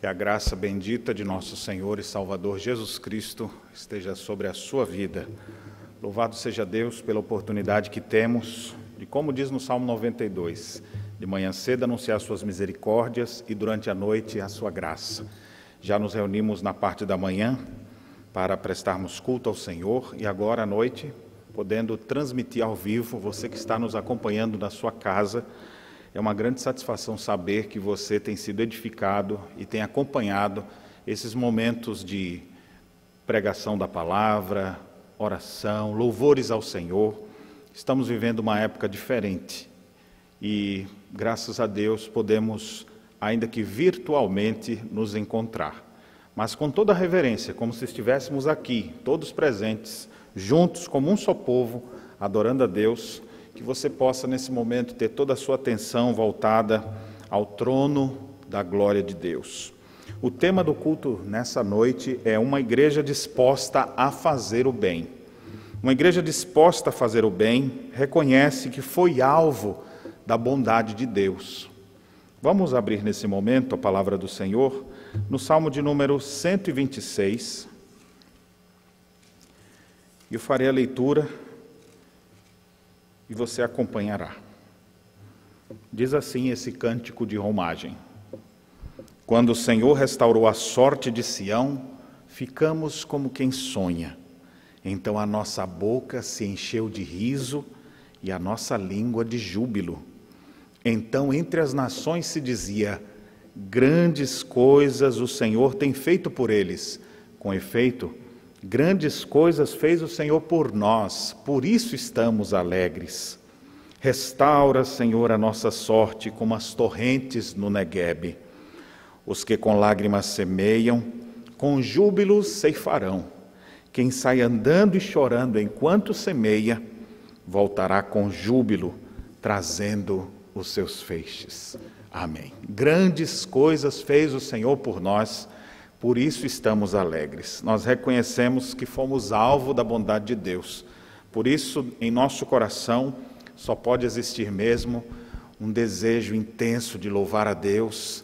Que a graça bendita de nosso Senhor e Salvador Jesus Cristo esteja sobre a sua vida. Louvado seja Deus pela oportunidade que temos de, como diz no Salmo 92, de manhã cedo anunciar suas misericórdias e durante a noite a sua graça. Já nos reunimos na parte da manhã para prestarmos culto ao Senhor e agora à noite, podendo transmitir ao vivo, você que está nos acompanhando na sua casa. É uma grande satisfação saber que você tem sido edificado e tem acompanhado esses momentos de pregação da palavra, oração, louvores ao Senhor. Estamos vivendo uma época diferente e, graças a Deus, podemos, ainda que virtualmente, nos encontrar. Mas com toda a reverência, como se estivéssemos aqui, todos presentes, juntos, como um só povo, adorando a Deus. Que você possa, nesse momento, ter toda a sua atenção voltada ao trono da glória de Deus. O tema do culto nessa noite é uma igreja disposta a fazer o bem. Uma igreja disposta a fazer o bem reconhece que foi alvo da bondade de Deus. Vamos abrir nesse momento a palavra do Senhor no Salmo de número 126. Eu farei a leitura e você acompanhará. Diz assim esse cântico de romagem: quando o Senhor restaurou a sorte de Sião, ficamos como quem sonha. Então a nossa boca se encheu de riso e a nossa língua de júbilo. Então entre as nações se dizia: grandes coisas o Senhor tem feito por eles. Com efeito, grandes coisas fez o Senhor por nós, por isso estamos alegres. Restaura, Senhor, a nossa sorte como as torrentes no Neguebe. Os que com lágrimas semeiam, com júbilo ceifarão. Quem sai andando e chorando enquanto semeia, voltará com júbilo, trazendo os seus feixes. Amém. Grandes coisas fez o Senhor por nós, por isso estamos alegres. Nós reconhecemos que fomos alvo da bondade de Deus. Por isso, em nosso coração, só pode existir mesmo um desejo intenso de louvar a Deus,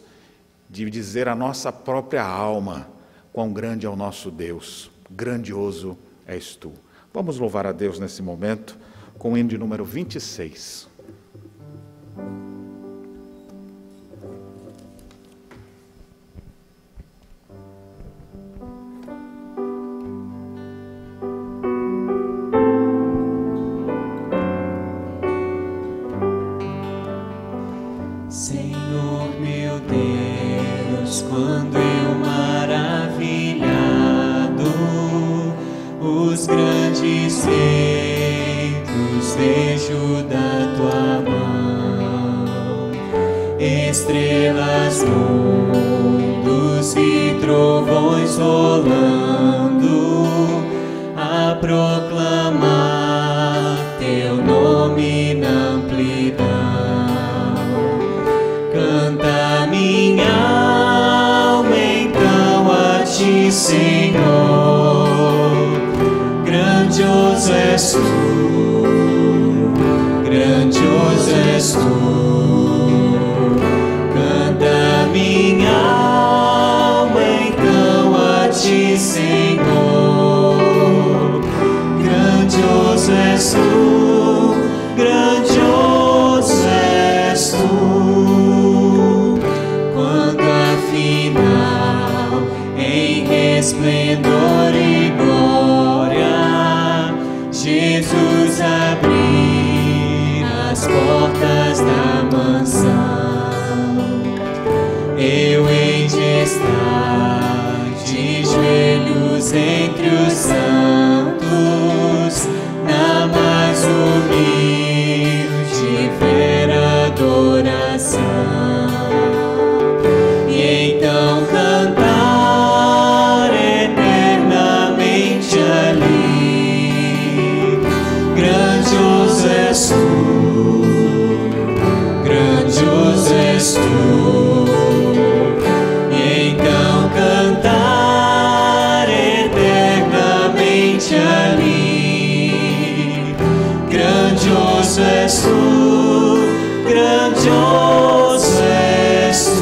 de dizer à nossa própria alma quão grande é o nosso Deus, grandioso és tu. Vamos louvar a Deus nesse momento com o hino de número 26. Senhor meu Deus, quando eu maravilhado os grandes feitos vejo da tua mão, estrelas, mundos e trovões rolando a proclamar teu nome na amplidão. Canta minha alma então a ti, Senhor, grandioso és tu, grandioso és tu. Canta minha alma então a ti, Senhor, grandioso és tu, grandioso és tu. Esplendor e glória, Jesus abrir as portas da mansão. Eu hei de estar de joelhos entre os santos, na mais humilde e vera adoração. E então cantar grandioso és tu, grandioso és tu. E então cantar eternamente ali. Grandioso és tu, grandioso és tu.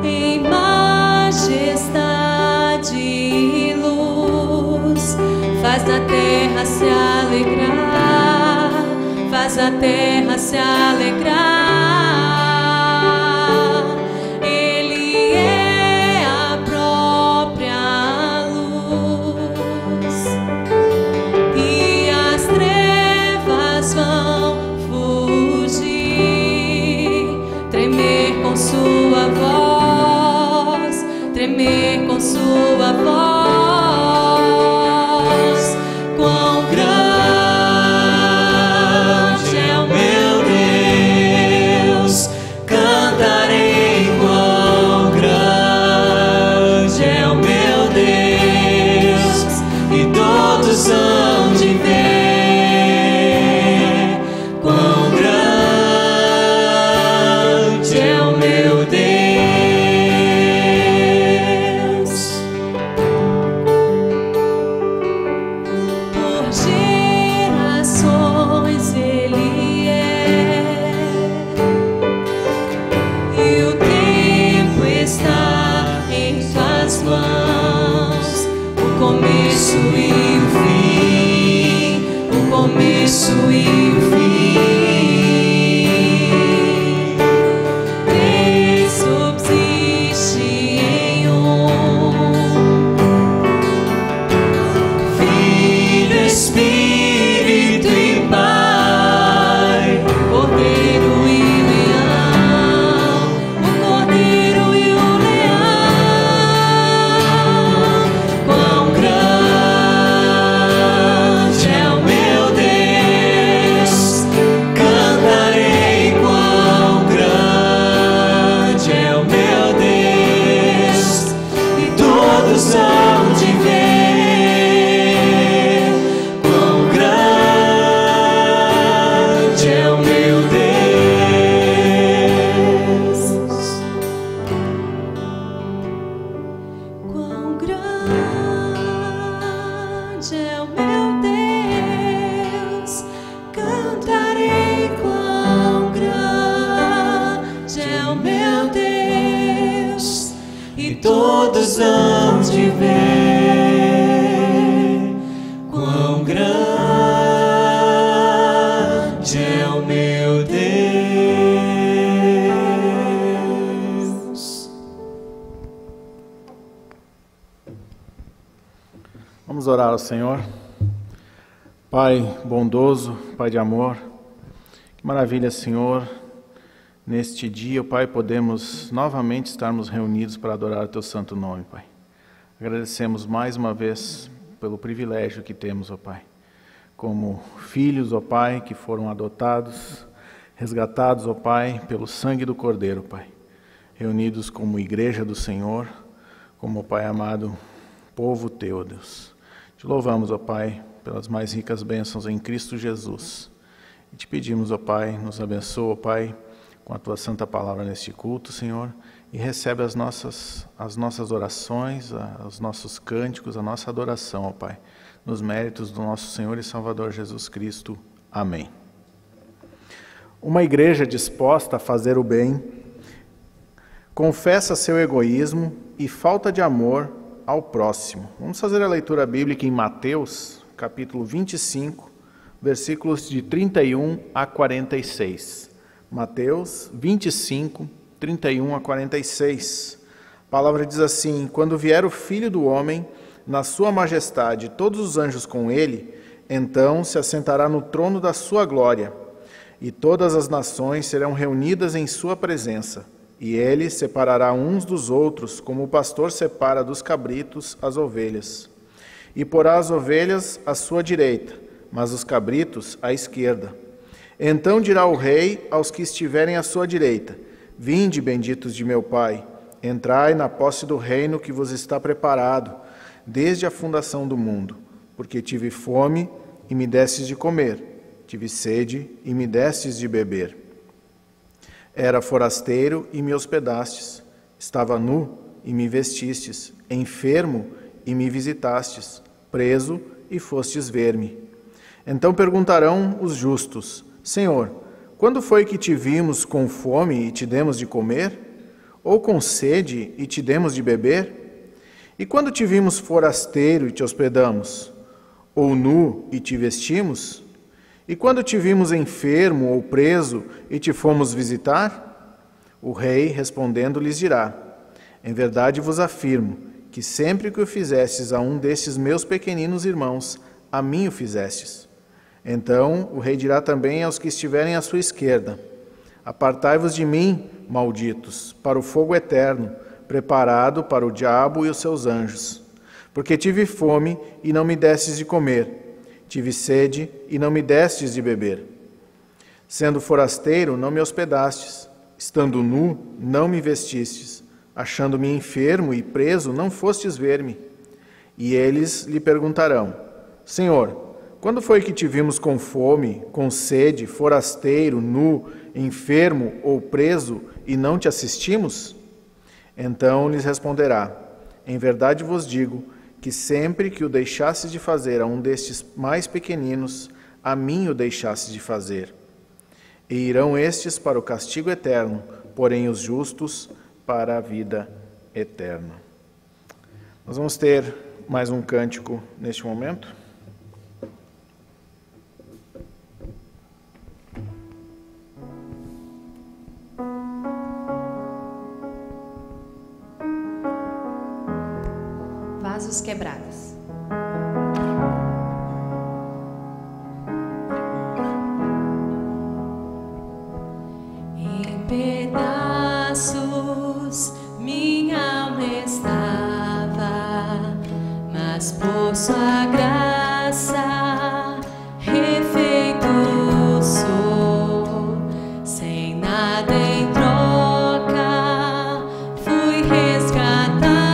em majestade e luz. Faz a terra se alegrar, faz a terra se alegrar. Ele é a própria luz, e as trevas vão fugir, tremer com sua voz, tremer com sua voz. Quão grande é o meu Deus, cantarei. Quão grande é o meu Deus, e todos hão de ver. Quão grande é o meu Deus. Por gerações Ele é, e o tempo está em Suas mãos. O começo e o fim, o começo e o fim, Ele subsiste em Filho, Espírito e Pai, Cordeiro e Leão, o Cordeiro e o Leão. Quão grande é o meu Deus, cantarei. Quão grande é o meu Deus, e todos hão de ver. Quão grande é o meu Deus. Quão grande é o meu Deus, cantarei. Quão grande é o meu Deus, e todos hão de ver. Quão grande é o meu Deus. Vamos orar ao Senhor. Pai bondoso, Pai de amor, que maravilha, Senhor, neste dia, Pai, podemos novamente estarmos reunidos para adorar o Teu santo nome, Pai. Agradecemos mais uma vez pelo privilégio que temos, ó Pai, como filhos, ó Pai, que foram adotados, resgatados, ó Pai, pelo sangue do Cordeiro, Pai, reunidos como igreja do Senhor, como, ó Pai amado, povo Teu, Deus. Te louvamos, ó Pai, pelas mais ricas bênçãos em Cristo Jesus. E te pedimos, ó Pai, nos abençoa, ó Pai, com a Tua santa palavra neste culto, Senhor, e recebe as nossas orações, os nossos cânticos, a nossa adoração, ó Pai, nos méritos do nosso Senhor e Salvador Jesus Cristo. Amém. Uma igreja disposta a fazer o bem confessa seu egoísmo e falta de amor ao próximo. Vamos fazer a leitura bíblica em Mateus, capítulo 25, versículos de 31 a 46. Mateus 25, 31 a 46. A palavra diz assim: quando vier o Filho do Homem, na sua majestade, todos os anjos com ele, então se assentará no trono da sua glória, e todas as nações serão reunidas em sua presença. E ele separará uns dos outros, como o pastor separa dos cabritos as ovelhas. E porá as ovelhas à sua direita, mas os cabritos à esquerda. Então dirá o rei aos que estiverem à sua direita: vinde, benditos de meu Pai, entrai na posse do reino que vos está preparado desde a fundação do mundo. Porque tive fome e me destes de comer, tive sede e me destes de beber. Era forasteiro e me hospedastes, estava nu e me vestistes, enfermo e me visitastes, preso e fostes ver-me. Então perguntarão os justos: Senhor, quando foi que te vimos com fome e te demos de comer? Ou com sede e te demos de beber? E quando te vimos forasteiro e te hospedamos? Ou nu e te vestimos? E quando te vimos enfermo ou preso e te fomos visitar? O rei, respondendo, lhes dirá: em verdade vos afirmo que sempre que o fizestes a um destes meus pequeninos irmãos, a mim o fizestes. Então o rei dirá também aos que estiverem à sua esquerda: apartai-vos de mim, malditos, para o fogo eterno, preparado para o diabo e os seus anjos. Porque tive fome e não me destes de comer, tive sede e não me destes de beber. Sendo forasteiro, não me hospedastes, estando nu, não me vestistes, achando-me enfermo e preso, não fostes ver-me. E eles lhe perguntarão: Senhor, quando foi que te vimos com fome, com sede, forasteiro, nu, enfermo ou preso, e não te assistimos? Então lhes responderá: em verdade vos digo que sempre que o deixasses de fazer a um destes mais pequeninos, a mim o deixasses de fazer. E irão estes para o castigo eterno, porém os justos para a vida eterna. Nós vamos ter mais um cântico neste momento. Vasos quebrados. Em pedaços minha alma estava, mas por sua graça refeito sou. Sem nada em troca fui resgatado.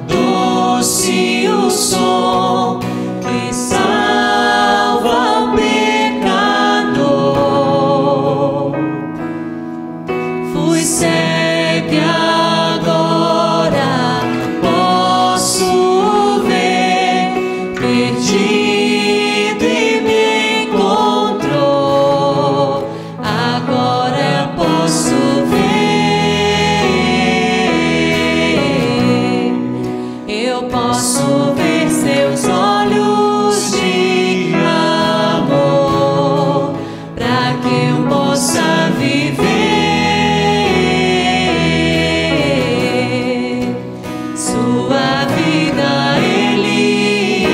Doce o som que salva o pecador. Fui cego e agora posso ver, perdido e me encontrou. Agora posso ver. Eu posso ver seus olhos de amor, para que eu possa viver. Sua vida Ele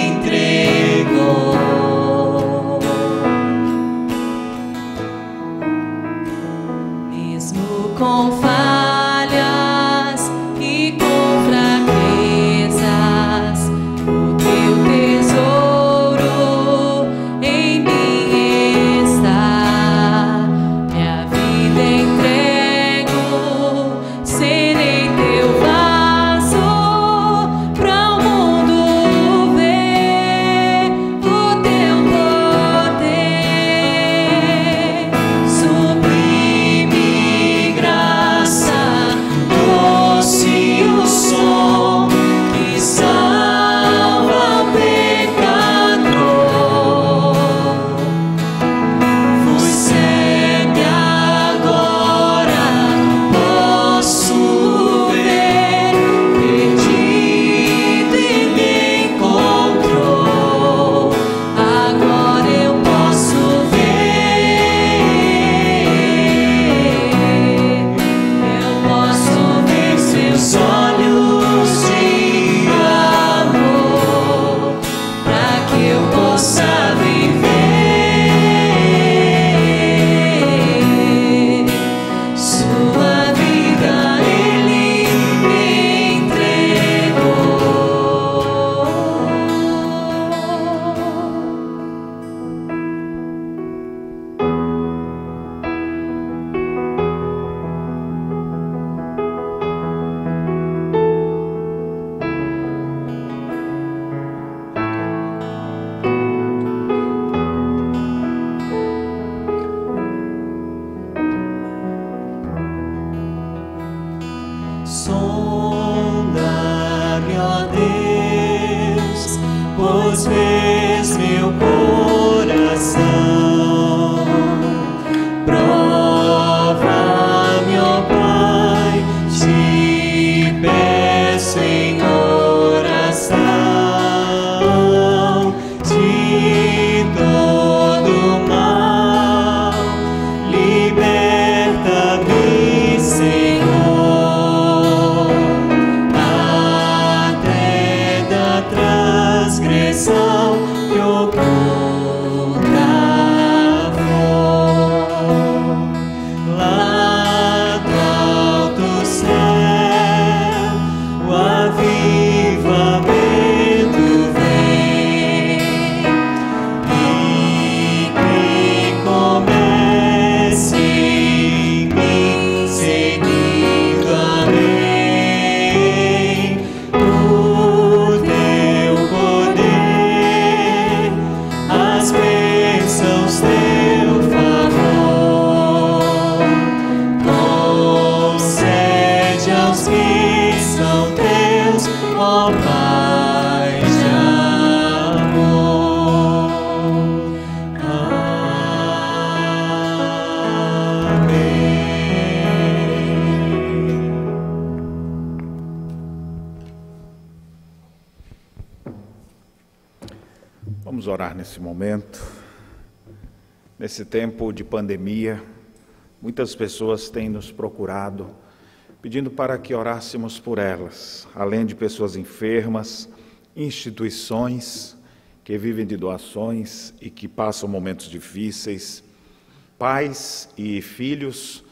entregou. Mesmo com falhas e com fraquezas, o teu tesouro em mim está. Minha vida entrego, serei teu vaso pra um ó Pai de amor. Vamos orar nesse momento. Nesse tempo de pandemia, muitas pessoas têm nos procurado, pedindo para que orássemos por elas, além de pessoas enfermas, instituições que vivem de doações e que passam momentos difíceis, pais e filhos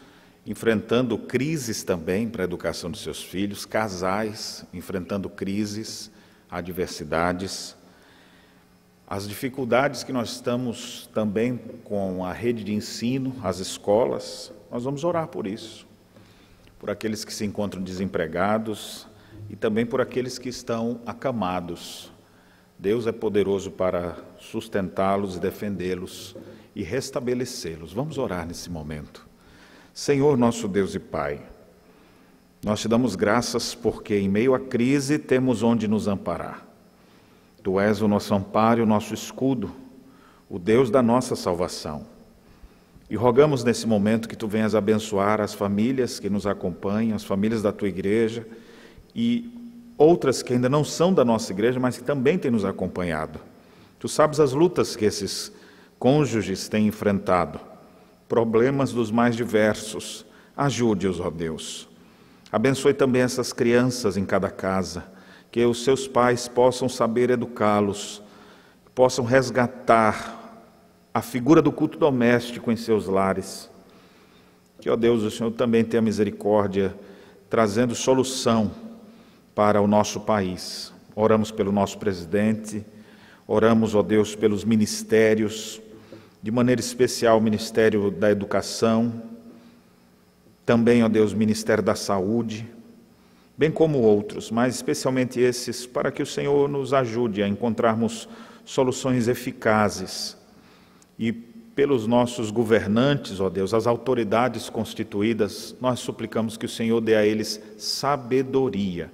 enfrentando crises também para a educação dos seus filhos, casais enfrentando crises, adversidades, as dificuldades que nós estamos também com a rede de ensino, as escolas. Nós vamos orar por isso, por aqueles que se encontram desempregados e também por aqueles que estão acamados. Deus é poderoso para sustentá-los e defendê-los e restabelecê-los. Vamos orar nesse momento. Senhor, nosso Deus e Pai, nós te damos graças porque em meio à crise temos onde nos amparar. Tu és o nosso amparo e o nosso escudo, o Deus da nossa salvação. E rogamos nesse momento que Tu venhas abençoar as famílias que nos acompanham, as famílias da Tua igreja e outras que ainda não são da nossa igreja, mas que também têm nos acompanhado. Tu sabes as lutas que esses cônjuges têm enfrentado, problemas dos mais diversos. Ajude-os, ó Deus. Abençoe também essas crianças em cada casa, que os seus pais possam saber educá-los, possam resgatar a figura do culto doméstico em seus lares. Que, ó Deus, o Senhor também tenha misericórdia, trazendo solução para o nosso país. Oramos pelo nosso presidente, oramos, ó Deus, pelos ministérios, de maneira especial o Ministério da Educação, também, ó Deus, o Ministério da Saúde, bem como outros, mas especialmente esses, para que o Senhor nos ajude a encontrarmos soluções eficazes. E pelos nossos governantes, ó Deus, as autoridades constituídas, nós suplicamos que o Senhor dê a eles sabedoria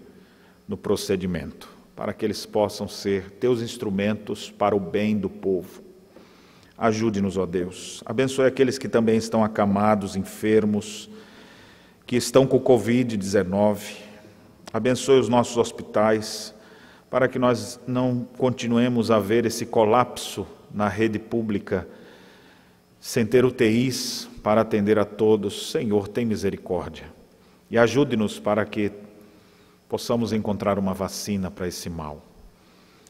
no procedimento, para que eles possam ser Teus instrumentos para o bem do povo. Ajude-nos, ó Deus. Abençoe aqueles que também estão acamados, enfermos, que estão com Covid-19. Abençoe os nossos hospitais, para que nós não continuemos a ver esse colapso na rede pública, sem ter UTIs para atender a todos. Senhor, tem misericórdia. E ajude-nos para que possamos encontrar uma vacina para esse mal.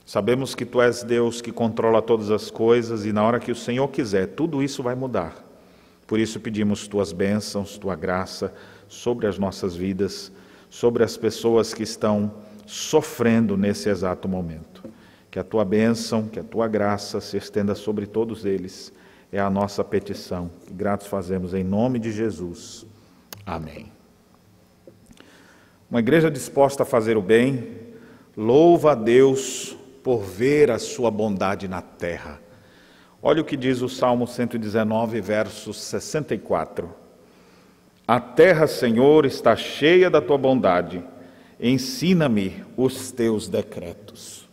Sabemos que Tu és Deus que controla todas as coisas e na hora que o Senhor quiser, tudo isso vai mudar. Por isso pedimos Tuas bênçãos, Tua graça sobre as nossas vidas, sobre as pessoas que estão sofrendo nesse exato momento. Que a Tua bênção, que a Tua graça se estenda sobre todos eles. É a nossa petição. E gratos fazemos em nome de Jesus. Amém. Uma igreja disposta a fazer o bem, louva a Deus por ver a sua bondade na terra. Olha o que diz o Salmo 119, verso 64. A terra, Senhor, está cheia da Tua bondade. Ensina-me os Teus decretos.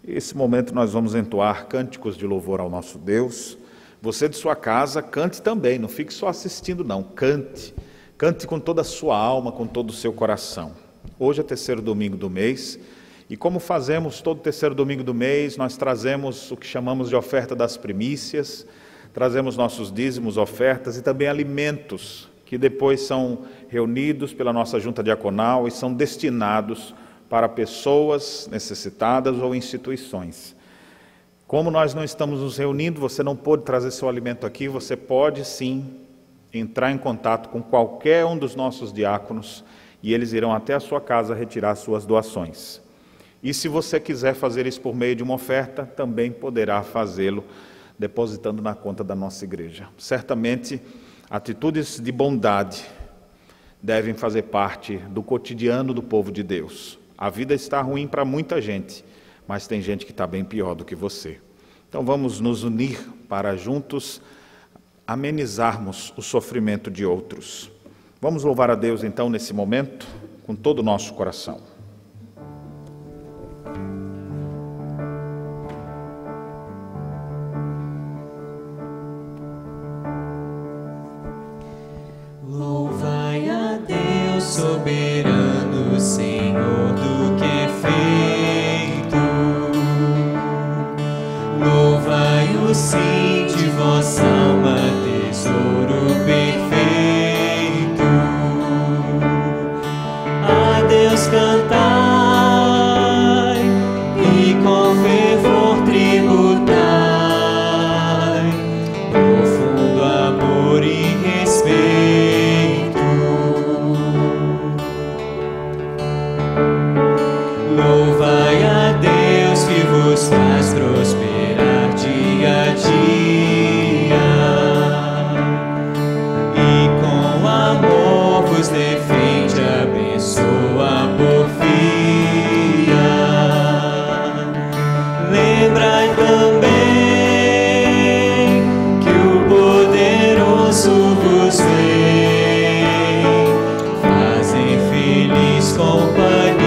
Nesse momento nós vamos entoar cânticos de louvor ao nosso Deus. Você de sua casa, cante também, não fique só assistindo não, cante. Cante com toda a sua alma, com todo o seu coração. Hoje é o terceiro domingo do mês, e como fazemos todo terceiro domingo do mês, nós trazemos o que chamamos de oferta das primícias, trazemos nossos dízimos, ofertas e também alimentos, que depois são reunidos pela nossa junta diaconal e são destinados para pessoas necessitadas ou instituições. Como nós não estamos nos reunindo, você não pôde trazer seu alimento aqui, você pode sim entrar em contato com qualquer um dos nossos diáconos e eles irão até a sua casa retirar suas doações. E se você quiser fazer isso por meio de uma oferta, também poderá fazê-lo depositando na conta da nossa igreja. Certamente, atitudes de bondade devem fazer parte do cotidiano do povo de Deus. A vida está ruim para muita gente, mas tem gente que está bem pior do que você. Então vamos nos unir para juntos amenizarmos o sofrimento de outros. Vamos louvar a Deus então nesse momento, com todo o nosso coração. Louvai a Deus soberano, Senhor do que é feito. Louvai o sim de vossa alma, tesouro perfeito. A Deus cantai e com fervor tributai, profundo amor e respeito. Louvai a Deus que vos faz prosperar dia a dia e com amor vos defende, abençoa, porfia. Lembrai também que o poderoso vos vem, fazem feliz companhia.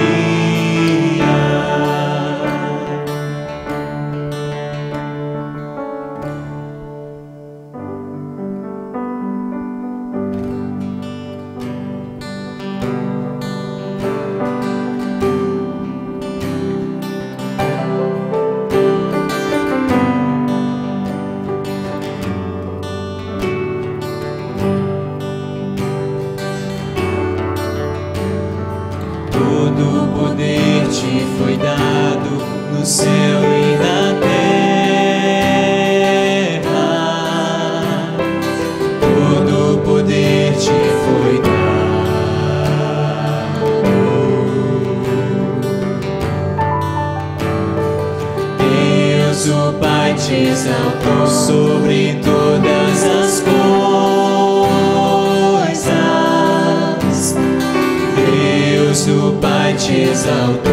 Todo o poder te foi dado no céu e na terra. Todo o poder te foi dado. Deus, o Pai, te exaltou sobre todas as coisas. Deus, o Pai, te exaltou.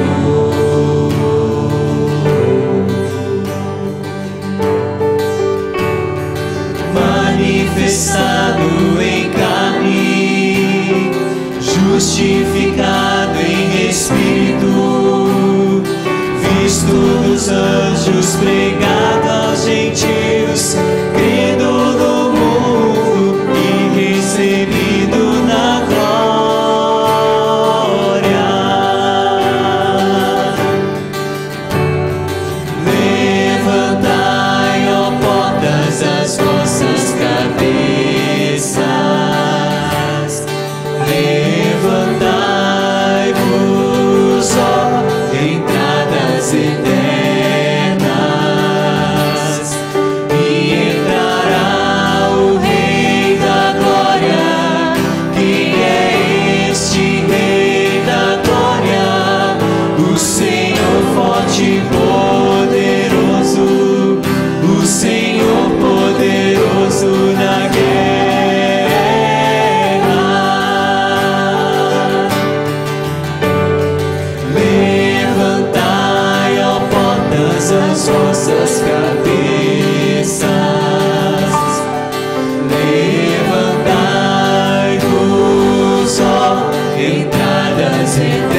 Manifestado em carne, justificado em espírito, visto dos anjos, pregado aos gentios, crido no mundo e recebido na glória. Levantai, ó portas, as vossas cabeças. Levantai-vos, ó entradas eternas, e entrará o Rei da Glória. Quem é este Rei da Glória? O Senhor forte e poderoso, o Senhor poderoso na guerra. Levantai, ó portas, as vossas cabeças. Levantai-vos, ó entradas eternas,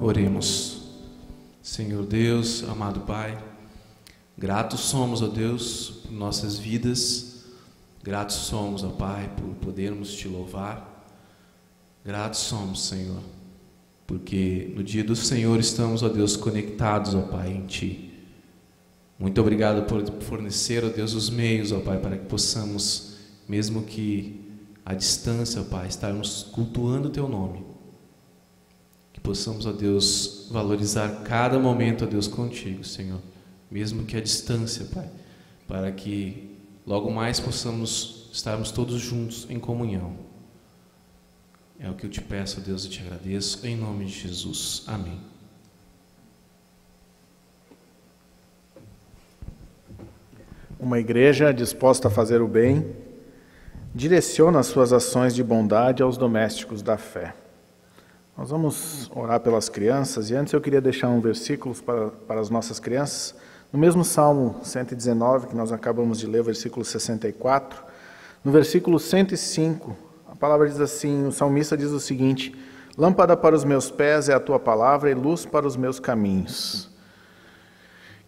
Oremos. Senhor Deus, amado Pai, gratos somos, ó Deus, por nossas vidas, gratos somos, ó Pai, por podermos Te louvar, gratos somos, Senhor, porque no dia do Senhor estamos, ó Deus, conectados, ó Pai, em Ti. Muito obrigado por fornecer, ó Deus, os meios, ó Pai, para que possamos, mesmo que à distância, ó Pai, estarmos cultuando o Teu nome. Que possamos, ó Deus, valorizar cada momento, ó Deus, contigo, Senhor, mesmo que à distância, Pai, para que logo mais possamos estarmos todos juntos em comunhão. É o que eu te peço, ó Deus, e te agradeço, em nome de Jesus. Amém. Uma igreja disposta a fazer o bem direciona as suas ações de bondade aos domésticos da fé. Nós vamos orar pelas crianças, e antes eu queria deixar um versículo para as nossas crianças. No mesmo Salmo 119, que nós acabamos de ler, versículo 64, no versículo 105, a palavra diz assim, o salmista diz o seguinte: lâmpada para os meus pés é a tua palavra e luz para os meus caminhos.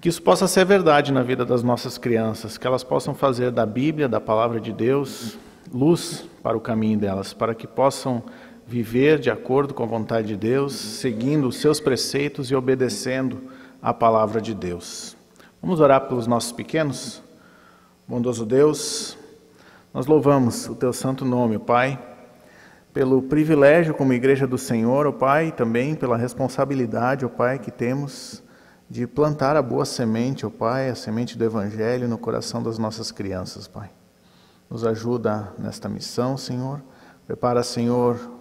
Que isso possa ser verdade na vida das nossas crianças, que elas possam fazer da Bíblia, da palavra de Deus, luz para o caminho delas, para que possam viver de acordo com a vontade de Deus, seguindo os seus preceitos e obedecendo a palavra de Deus. Vamos orar pelos nossos pequenos? Bondoso Deus, nós louvamos o Teu santo nome, Pai, pelo privilégio como igreja do Senhor, ó Pai, e também pela responsabilidade, ó Pai, que temos de plantar a boa semente, ó Pai, a semente do Evangelho no coração das nossas crianças, Pai. Nos ajuda nesta missão, Senhor. Prepara, Senhor,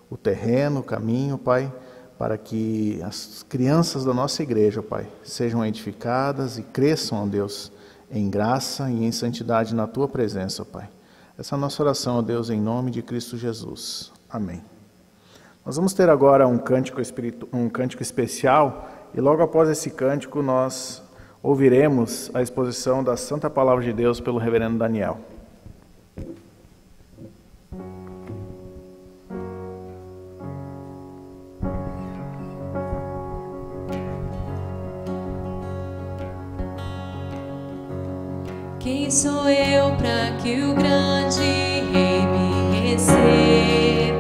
o terreno, o caminho, Pai, para que as crianças da nossa igreja, Pai, sejam edificadas e cresçam, ó Deus, em graça e em santidade na Tua presença, Pai. Essa é a nossa oração, ó Deus, em nome de Cristo Jesus. Amém. Nós vamos ter agora um cântico especial, e logo após esse cântico nós ouviremos a exposição da Santa Palavra de Deus pelo reverendo Daniel. Quem sou eu para que o grande Rei me receba?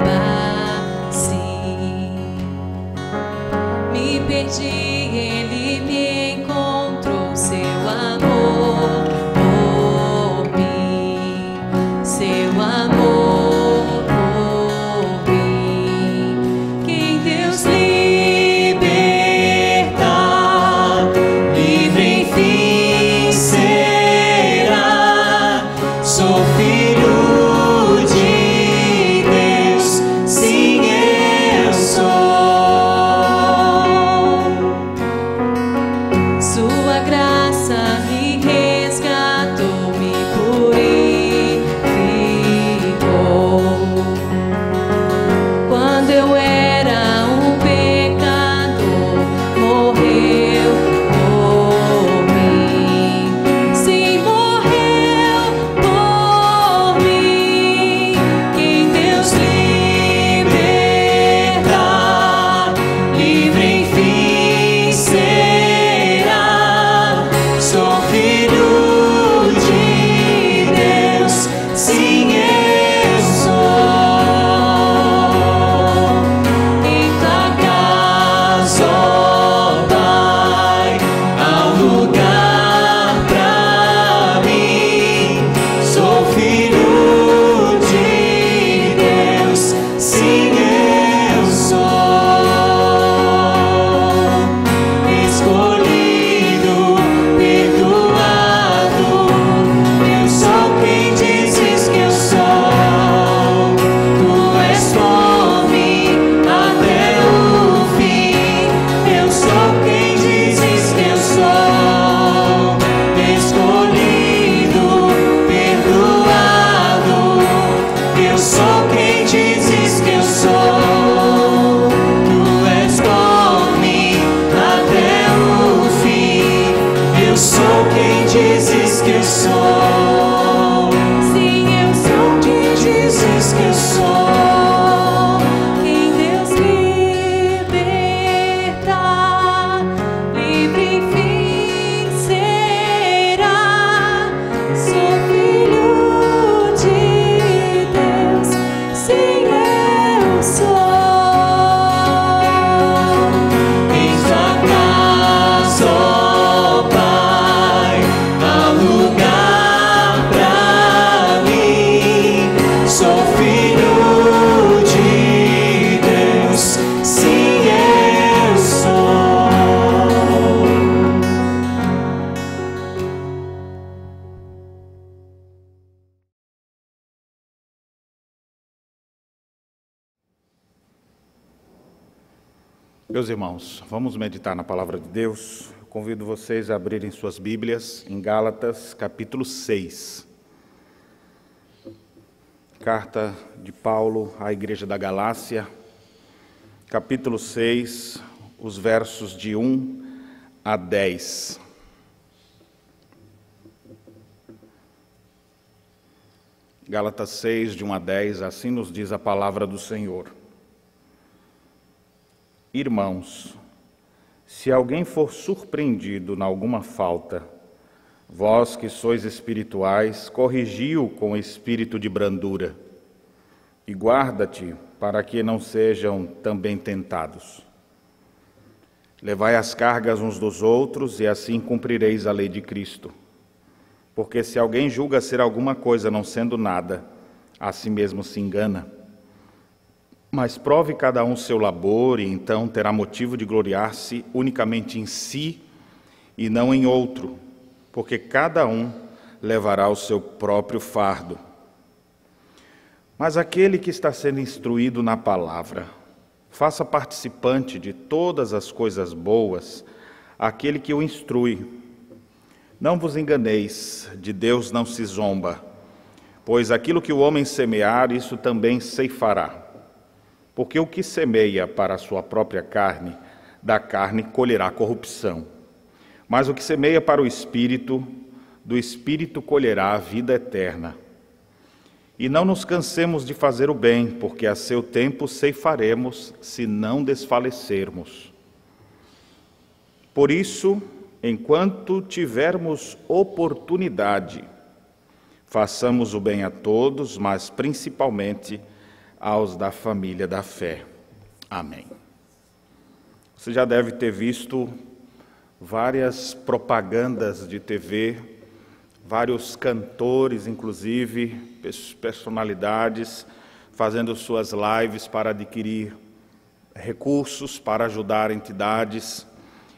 Sim, me perdi, Ele me encontrou, seu amor por mim, seu amor por mim. Quem Deus liberta, livre enfim será. Sou filho de Deus, sim eu sou. Sua graça me resgatou, me purificou. Quando eu era um pecador, morreu por mim. Sim, morreu por mim. Quem Deus liberta, livre enfim será. Sou filho de Deus, sim eu sou. Em tua casa, ó Pai, há um lugar pra mim. Sou filho de Deus, sim eu sou. Escolhido, perdoado, eu sou quem dizes que eu sou. Tu és fome até o fim, eu sou quem dizes que eu sou. Escolhido, perdoado, eu sou quem dizes que eu sou. Tu és fome até o fim, eu sou quem dizes que eu sou. Sim, eu sou quem dizes que eu sou. Quem Deus liberta, Meus irmãos, vamos meditar na palavra de Deus. Eu convido vocês a abrirem suas Bíblias em Gálatas, capítulo 6. Carta de Paulo à Igreja da Galácia, capítulo 6, os versos de 1 a 10. Gálatas 6, de 1 a 10, assim nos diz a palavra do Senhor. Irmãos, se alguém for surpreendido em alguma falta, vós que sois espirituais, corrigi-o com espírito de brandura, e guarda-te para que não sejam também tentados. Levai as cargas uns dos outros, e assim cumprireis a lei de Cristo. Porque se alguém julga ser alguma coisa não sendo nada, a si mesmo se engana. Mas prove cada um seu labor, e então terá motivo de gloriar-se unicamente em si e não em outro, porque cada um levará o seu próprio fardo. Mas aquele que está sendo instruído na palavra, faça participante de todas as coisas boas aquele que o instrui. Não vos enganeis, de Deus não se zomba, pois aquilo que o homem semear, isso também ceifará. Porque o que semeia para a sua própria carne, da carne colherá corrupção. Mas o que semeia para o Espírito, do Espírito colherá a vida eterna. E não nos cansemos de fazer o bem, porque a seu tempo ceifaremos, se não desfalecermos. Por isso, enquanto tivermos oportunidade, façamos o bem a todos, mas principalmente aos da família da fé. Amém. Você já deve ter visto várias propagandas de TV, vários cantores, inclusive, personalidades, fazendo suas lives para adquirir recursos, para ajudar entidades.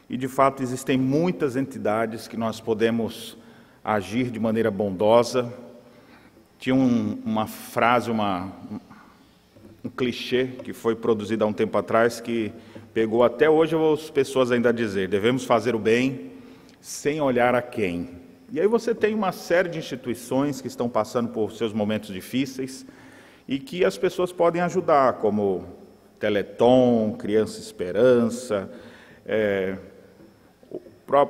E, de fato, existem muitas entidades que nós podemos agir de maneira bondosa. Tinha uma frase, um clichê que foi produzido há um tempo atrás, que pegou até hoje as pessoas ainda a dizer: devemos fazer o bem sem olhar a quem. E aí você tem uma série de instituições que estão passando por seus momentos difíceis e que as pessoas podem ajudar, como Teleton, Criança Esperança,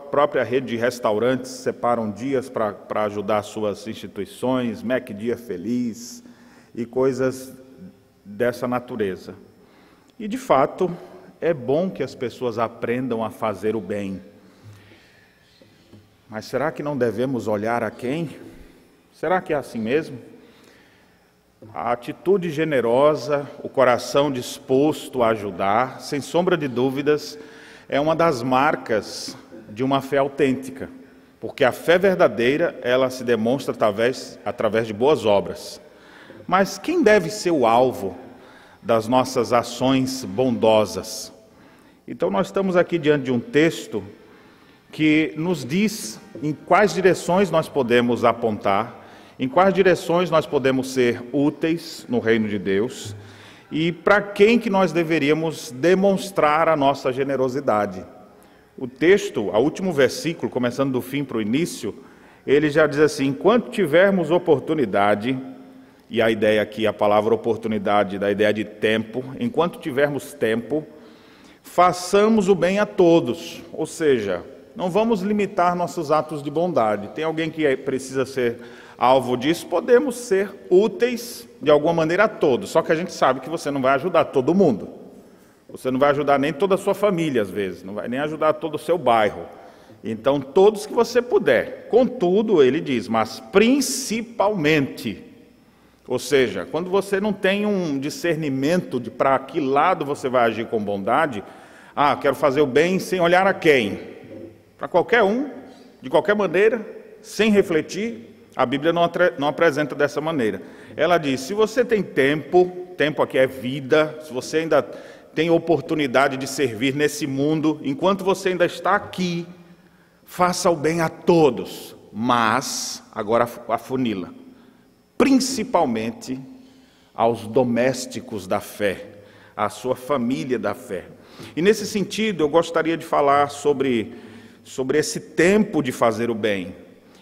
própria rede de restaurantes separam dias para ajudar suas instituições, Mac Dia Feliz e coisas dessa natureza. E, de fato, é bom que as pessoas aprendam a fazer o bem. Mas será que não devemos olhar a quem? Será que é assim mesmo? A atitude generosa, o coração disposto a ajudar, sem sombra de dúvidas, é uma das marcas de uma fé autêntica. Porque a fé verdadeira, ela se demonstra através de boas obras. Mas quem deve ser o alvo das nossas ações bondosas? Então nós estamos aqui diante de um texto que nos diz em quais direções nós podemos apontar, em quais direções nós podemos ser úteis no reino de Deus e para quem que nós deveríamos demonstrar a nossa generosidade. O texto, o último versículo, começando do fim para o início, ele já diz assim: enquanto tivermos oportunidade. E a ideia aqui, a palavra oportunidade, da ideia de tempo, enquanto tivermos tempo, façamos o bem a todos. Ou seja, não vamos limitar nossos atos de bondade. Tem alguém que precisa ser alvo disso, podemos ser úteis de alguma maneira a todos. Só que a gente sabe que você não vai ajudar todo mundo. Você não vai ajudar nem toda a sua família, às vezes. Não vai nem ajudar todo o seu bairro. Então, todos que você puder. Contudo, ele diz, mas principalmente. Ou seja, quando você não tem um discernimento de para que lado você vai agir com bondade, quero fazer o bem sem olhar a quem? Para qualquer um, de qualquer maneira, sem refletir, a Bíblia não apresenta dessa maneira. Ela diz, se você tem tempo aqui é vida, se você ainda tem oportunidade de servir nesse mundo, enquanto você ainda está aqui, faça o bem a todos, mas, agora afunila, principalmente aos domésticos da fé, a sua família da fé. E nesse sentido, eu gostaria de falar sobre esse tempo de fazer o bem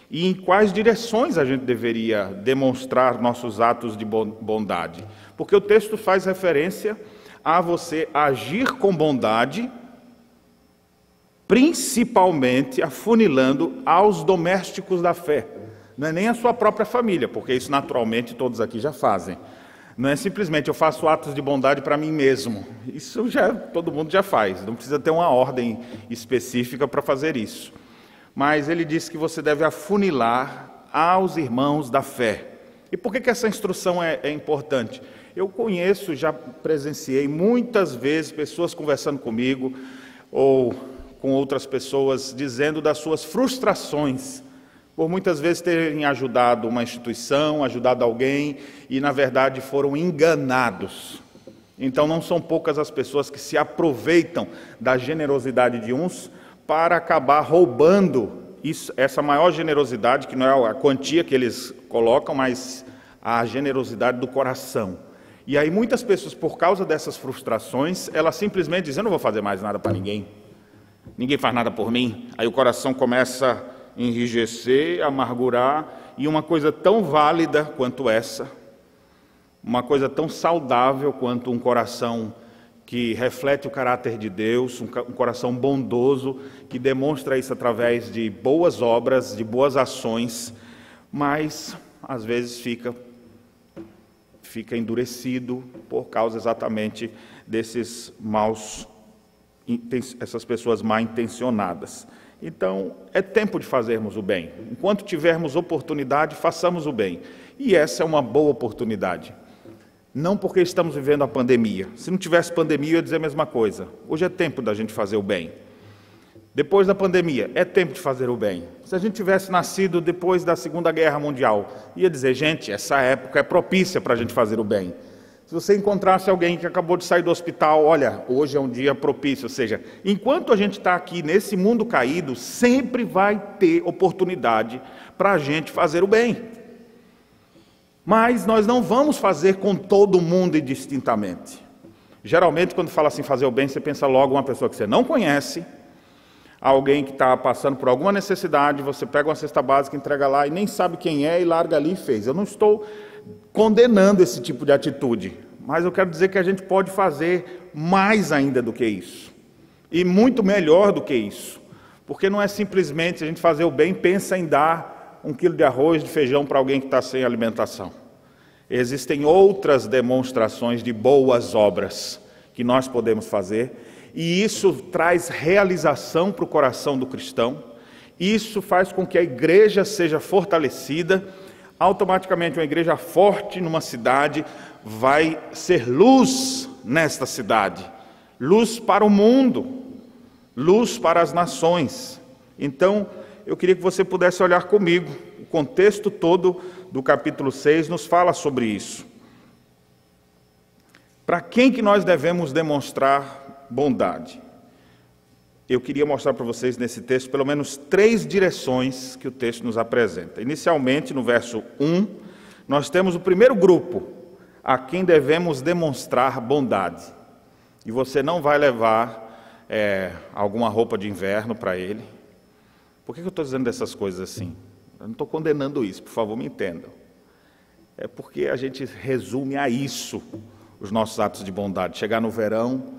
e em quais direções a gente deveria demonstrar nossos atos de bondade. Porque o texto faz referência a você agir com bondade, principalmente afunilando aos domésticos da fé. Não é nem a sua própria família, porque isso naturalmente todos aqui já fazem. Não é simplesmente eu faço atos de bondade para mim mesmo. Isso já todo mundo já faz, não precisa ter uma ordem específica para fazer isso. Mas ele diz que você deve afunilar aos irmãos da fé. E por que essa instrução é importante? Eu conheço, já presenciei muitas vezes pessoas conversando comigo ou com outras pessoas dizendo das suas frustrações por muitas vezes terem ajudado uma instituição, ajudado alguém e na verdade foram enganados. Então não são poucas as pessoas que se aproveitam da generosidade de uns para acabar roubando essa maior generosidade, que não é a quantia que eles colocam, mas a generosidade do coração. E aí muitas pessoas, por causa dessas frustrações, elas simplesmente dizem, eu não vou fazer mais nada para ninguém faz nada por mim. Aí o coração começa a enrijecer, amargurar, e uma coisa tão válida quanto essa, uma coisa tão saudável quanto um coração que reflete o caráter de Deus, um coração bondoso, que demonstra isso através de boas obras, de boas ações, mas às vezes fica endurecido por causa exatamente desses essas pessoas mal intencionadas. Então, é tempo de fazermos o bem. Enquanto tivermos oportunidade, façamos o bem. E essa é uma boa oportunidade. Não porque estamos vivendo a pandemia. Se não tivesse pandemia, eu ia dizer a mesma coisa. Hoje é tempo da gente fazer o bem. Depois da pandemia, é tempo de fazer o bem. Se a gente tivesse nascido depois da Segunda Guerra Mundial, ia dizer, gente, essa época é propícia para a gente fazer o bem. Se você encontrasse alguém que acabou de sair do hospital, olha, hoje é um dia propício. Ou seja, enquanto a gente está aqui nesse mundo caído, sempre vai ter oportunidade para a gente fazer o bem. Mas nós não vamos fazer com todo mundo indistintamente. Geralmente, quando fala assim, fazer o bem, você pensa logo em uma pessoa que você não conhece, alguém que está passando por alguma necessidade, você pega uma cesta básica, entrega lá e nem sabe quem é e larga ali e fez. Eu não estou condenando esse tipo de atitude, mas eu quero dizer que a gente pode fazer mais ainda do que isso, e muito melhor do que isso, porque não é simplesmente a gente fazer o bem, pensa em dar 1 quilo de arroz, de feijão para alguém que está sem alimentação. Existem outras demonstrações de boas obras que nós podemos fazer, e isso traz realização para o coração do cristão, isso faz com que a igreja seja fortalecida. Automaticamente uma igreja forte numa cidade vai ser luz nesta cidade, luz para o mundo, luz para as nações. Então, eu queria que você pudesse olhar comigo, o contexto todo do capítulo 6 nos fala sobre isso. Para quem que nós devemos demonstrar bondade? Eu queria mostrar para vocês nesse texto pelo menos 3 direções que o texto nos apresenta. Inicialmente, no verso 1, nós temos o primeiro grupo, a quem devemos demonstrar bondade. E você não vai levar alguma roupa de inverno para ele. Por que eu estou dizendo dessas coisas assim? Eu não estou condenando isso, por favor, me entendam. É porque a gente resume a isso os nossos atos de bondade. Chegar no verão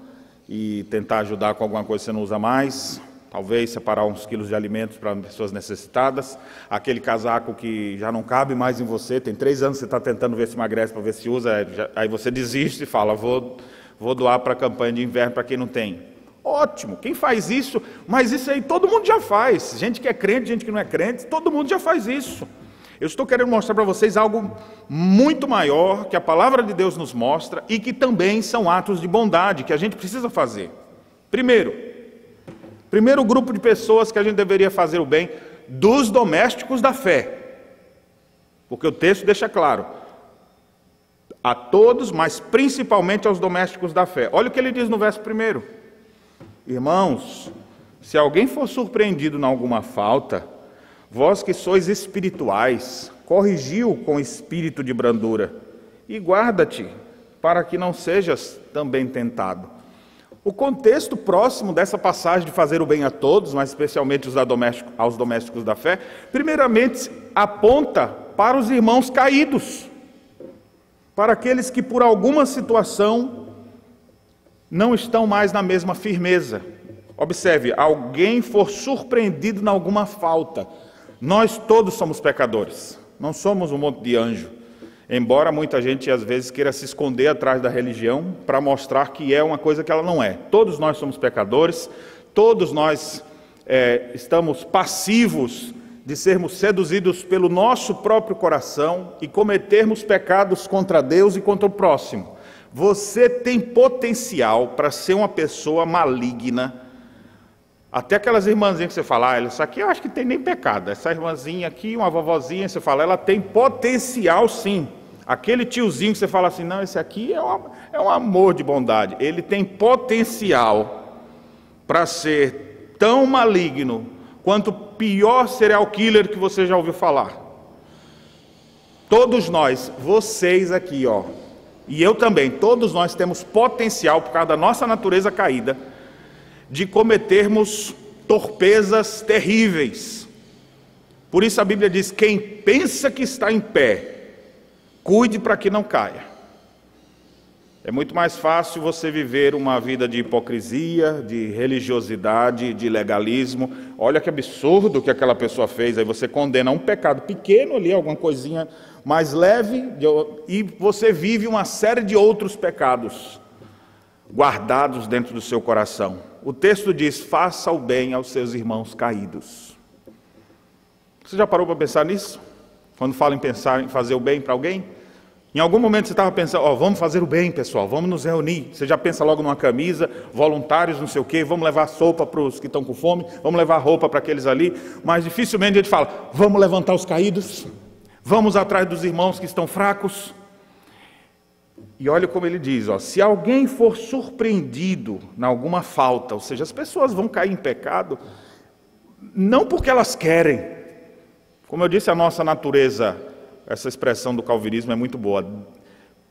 e tentar ajudar com alguma coisa que você não usa mais, talvez separar uns quilos de alimentos para pessoas necessitadas, aquele casaco que já não cabe mais em você, tem 3 anos que você está tentando ver se emagrece para ver se usa, aí você desiste e fala, vou doar para a campanha de inverno para quem não tem. Ótimo, quem faz isso? Mas isso aí todo mundo já faz, gente que é crente, gente que não é crente, todo mundo já faz isso. Eu estou querendo mostrar para vocês algo muito maior que a palavra de Deus nos mostra e que também são atos de bondade que a gente precisa fazer. Primeiro grupo de pessoas que a gente deveria fazer o bem, dos domésticos da fé. Porque o texto deixa claro, a todos, mas principalmente aos domésticos da fé. Olha o que ele diz no verso 1. Irmãos, se alguém for surpreendido em alguma falta, vós que sois espirituais, corrigiu com espírito de brandura, e guarda-te para que não sejas também tentado. O contexto próximo dessa passagem de fazer o bem a todos, mas especialmente aos domésticos da fé, primeiramente aponta para os irmãos caídos, para aqueles que por alguma situação não estão mais na mesma firmeza. Observe, alguém for surpreendido em alguma falta. Nós todos somos pecadores, não somos um monte de anjo. Embora muita gente às vezes queira se esconder atrás da religião para mostrar que é uma coisa que ela não é. Todos nós somos pecadores, todos nós estamos passivos de sermos seduzidos pelo nosso próprio coração e cometermos pecados contra Deus e contra o próximo. Você tem potencial para ser uma pessoa maligna. Até aquelas irmãzinhas que você fala, isso aqui eu acho que tem nem pecado. Essa irmãzinha aqui, uma vovozinha, você fala, ela tem potencial sim. Aquele tiozinho que você fala assim, não, esse aqui é um amor de bondade. Ele tem potencial para ser tão maligno quanto o pior serial killer que você já ouviu falar. Todos nós, vocês aqui, e eu também, todos nós temos potencial, por causa da nossa natureza caída, de cometermos torpezas terríveis. Por isso a Bíblia diz, quem pensa que está em pé, cuide para que não caia. É muito mais fácil você viver uma vida de hipocrisia, de religiosidade, de legalismo. Olha que absurdo que aquela pessoa fez. Aí você condena um pecado pequeno ali, alguma coisinha mais leve, e você vive uma série de outros pecados guardados dentro do seu coração. O texto diz, faça o bem aos seus irmãos caídos. Você já parou para pensar nisso? Quando fala em pensar em fazer o bem para alguém? Em algum momento você estava pensando, vamos fazer o bem, pessoal, vamos nos reunir. Você já pensa logo numa camisa, voluntários, não sei o quê, vamos levar sopa para os que estão com fome, vamos levar roupa para aqueles ali. Mas dificilmente a gente fala, vamos levantar os caídos, vamos atrás dos irmãos que estão fracos. E olha como ele diz, se alguém for surpreendido em alguma falta, ou seja, as pessoas vão cair em pecado, não porque elas querem. Como eu disse, a nossa natureza, essa expressão do calvinismo é muito boa,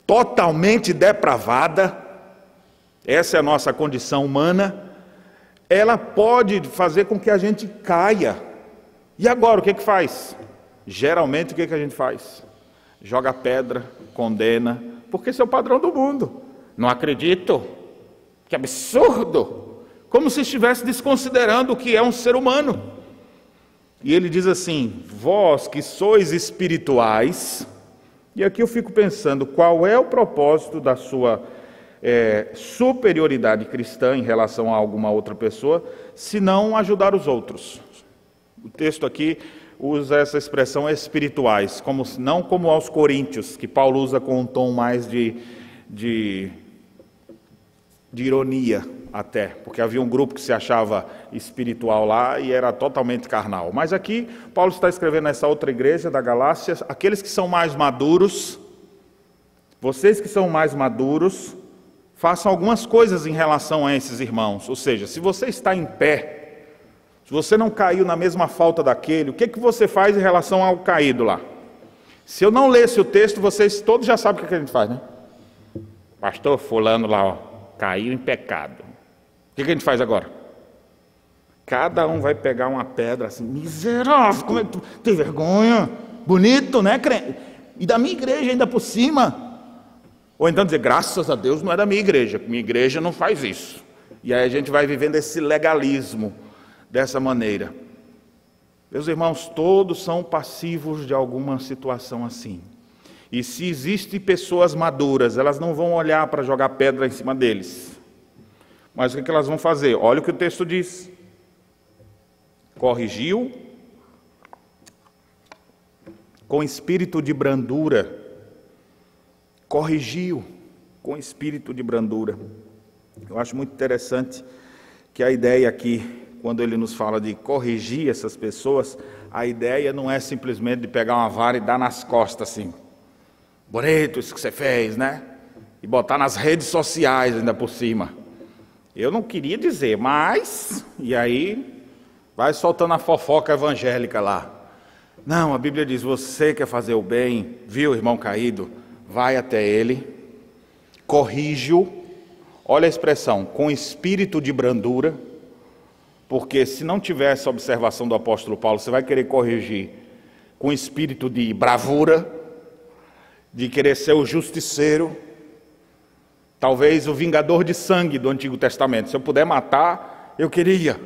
totalmente depravada, essa é a nossa condição humana, ela pode fazer com que a gente caia. E agora, o que faz? Geralmente, o que a gente faz? Joga pedra, condena, porque esse é o padrão do mundo. Não acredito. Que absurdo! Como se estivesse desconsiderando o que é um ser humano. E ele diz assim, vós que sois espirituais, e aqui eu fico pensando, qual é o propósito da sua superioridade cristã em relação a alguma outra pessoa, se não ajudar os outros? O texto aqui usa essa expressão espirituais, não como aos coríntios, que Paulo usa com um tom mais de ironia até, porque havia um grupo que se achava espiritual lá e era totalmente carnal. Mas aqui, Paulo está escrevendo nessa outra igreja da Galácia, aqueles que são mais maduros, vocês que são mais maduros, façam algumas coisas em relação a esses irmãos. Ou seja, se você está em pé, se você não caiu na mesma falta daquele, o que você faz em relação ao caído lá? Se eu não lesse o texto, vocês todos já sabem o que a gente faz, né? Pastor fulano lá, caiu em pecado. O que a gente faz agora? Cada um vai pegar uma pedra assim, miserável, como é que tu tem vergonha? Bonito, né, crente? E da minha igreja ainda por cima. Ou então dizer, graças a Deus não é da minha igreja não faz isso. E aí a gente vai vivendo esse legalismo dessa maneira. Meus irmãos, todos são passivos de alguma situação assim. E se existem pessoas maduras, elas não vão olhar para jogar pedra em cima deles. Mas o que elas vão fazer? Olha o que o texto diz. Corrigiu com espírito de brandura. Corrigiu com espírito de brandura. Eu acho muito interessante que a ideia aqui, quando ele nos fala de corrigir essas pessoas, a ideia não é simplesmente de pegar uma vara e dar nas costas assim. Bonito isso que você fez, né? E botar nas redes sociais ainda por cima. Eu não queria dizer, mas... E aí, vai soltando a fofoca evangélica lá. Não, a Bíblia diz, você quer fazer o bem, viu, irmão caído? Vai até ele, corrige-o, olha a expressão, com espírito de brandura, porque se não tiver essa observação do apóstolo Paulo, você vai querer corrigir com espírito de bravura, de querer ser o justiceiro, talvez o vingador de sangue do Antigo Testamento. Se eu puder matar, eu queria.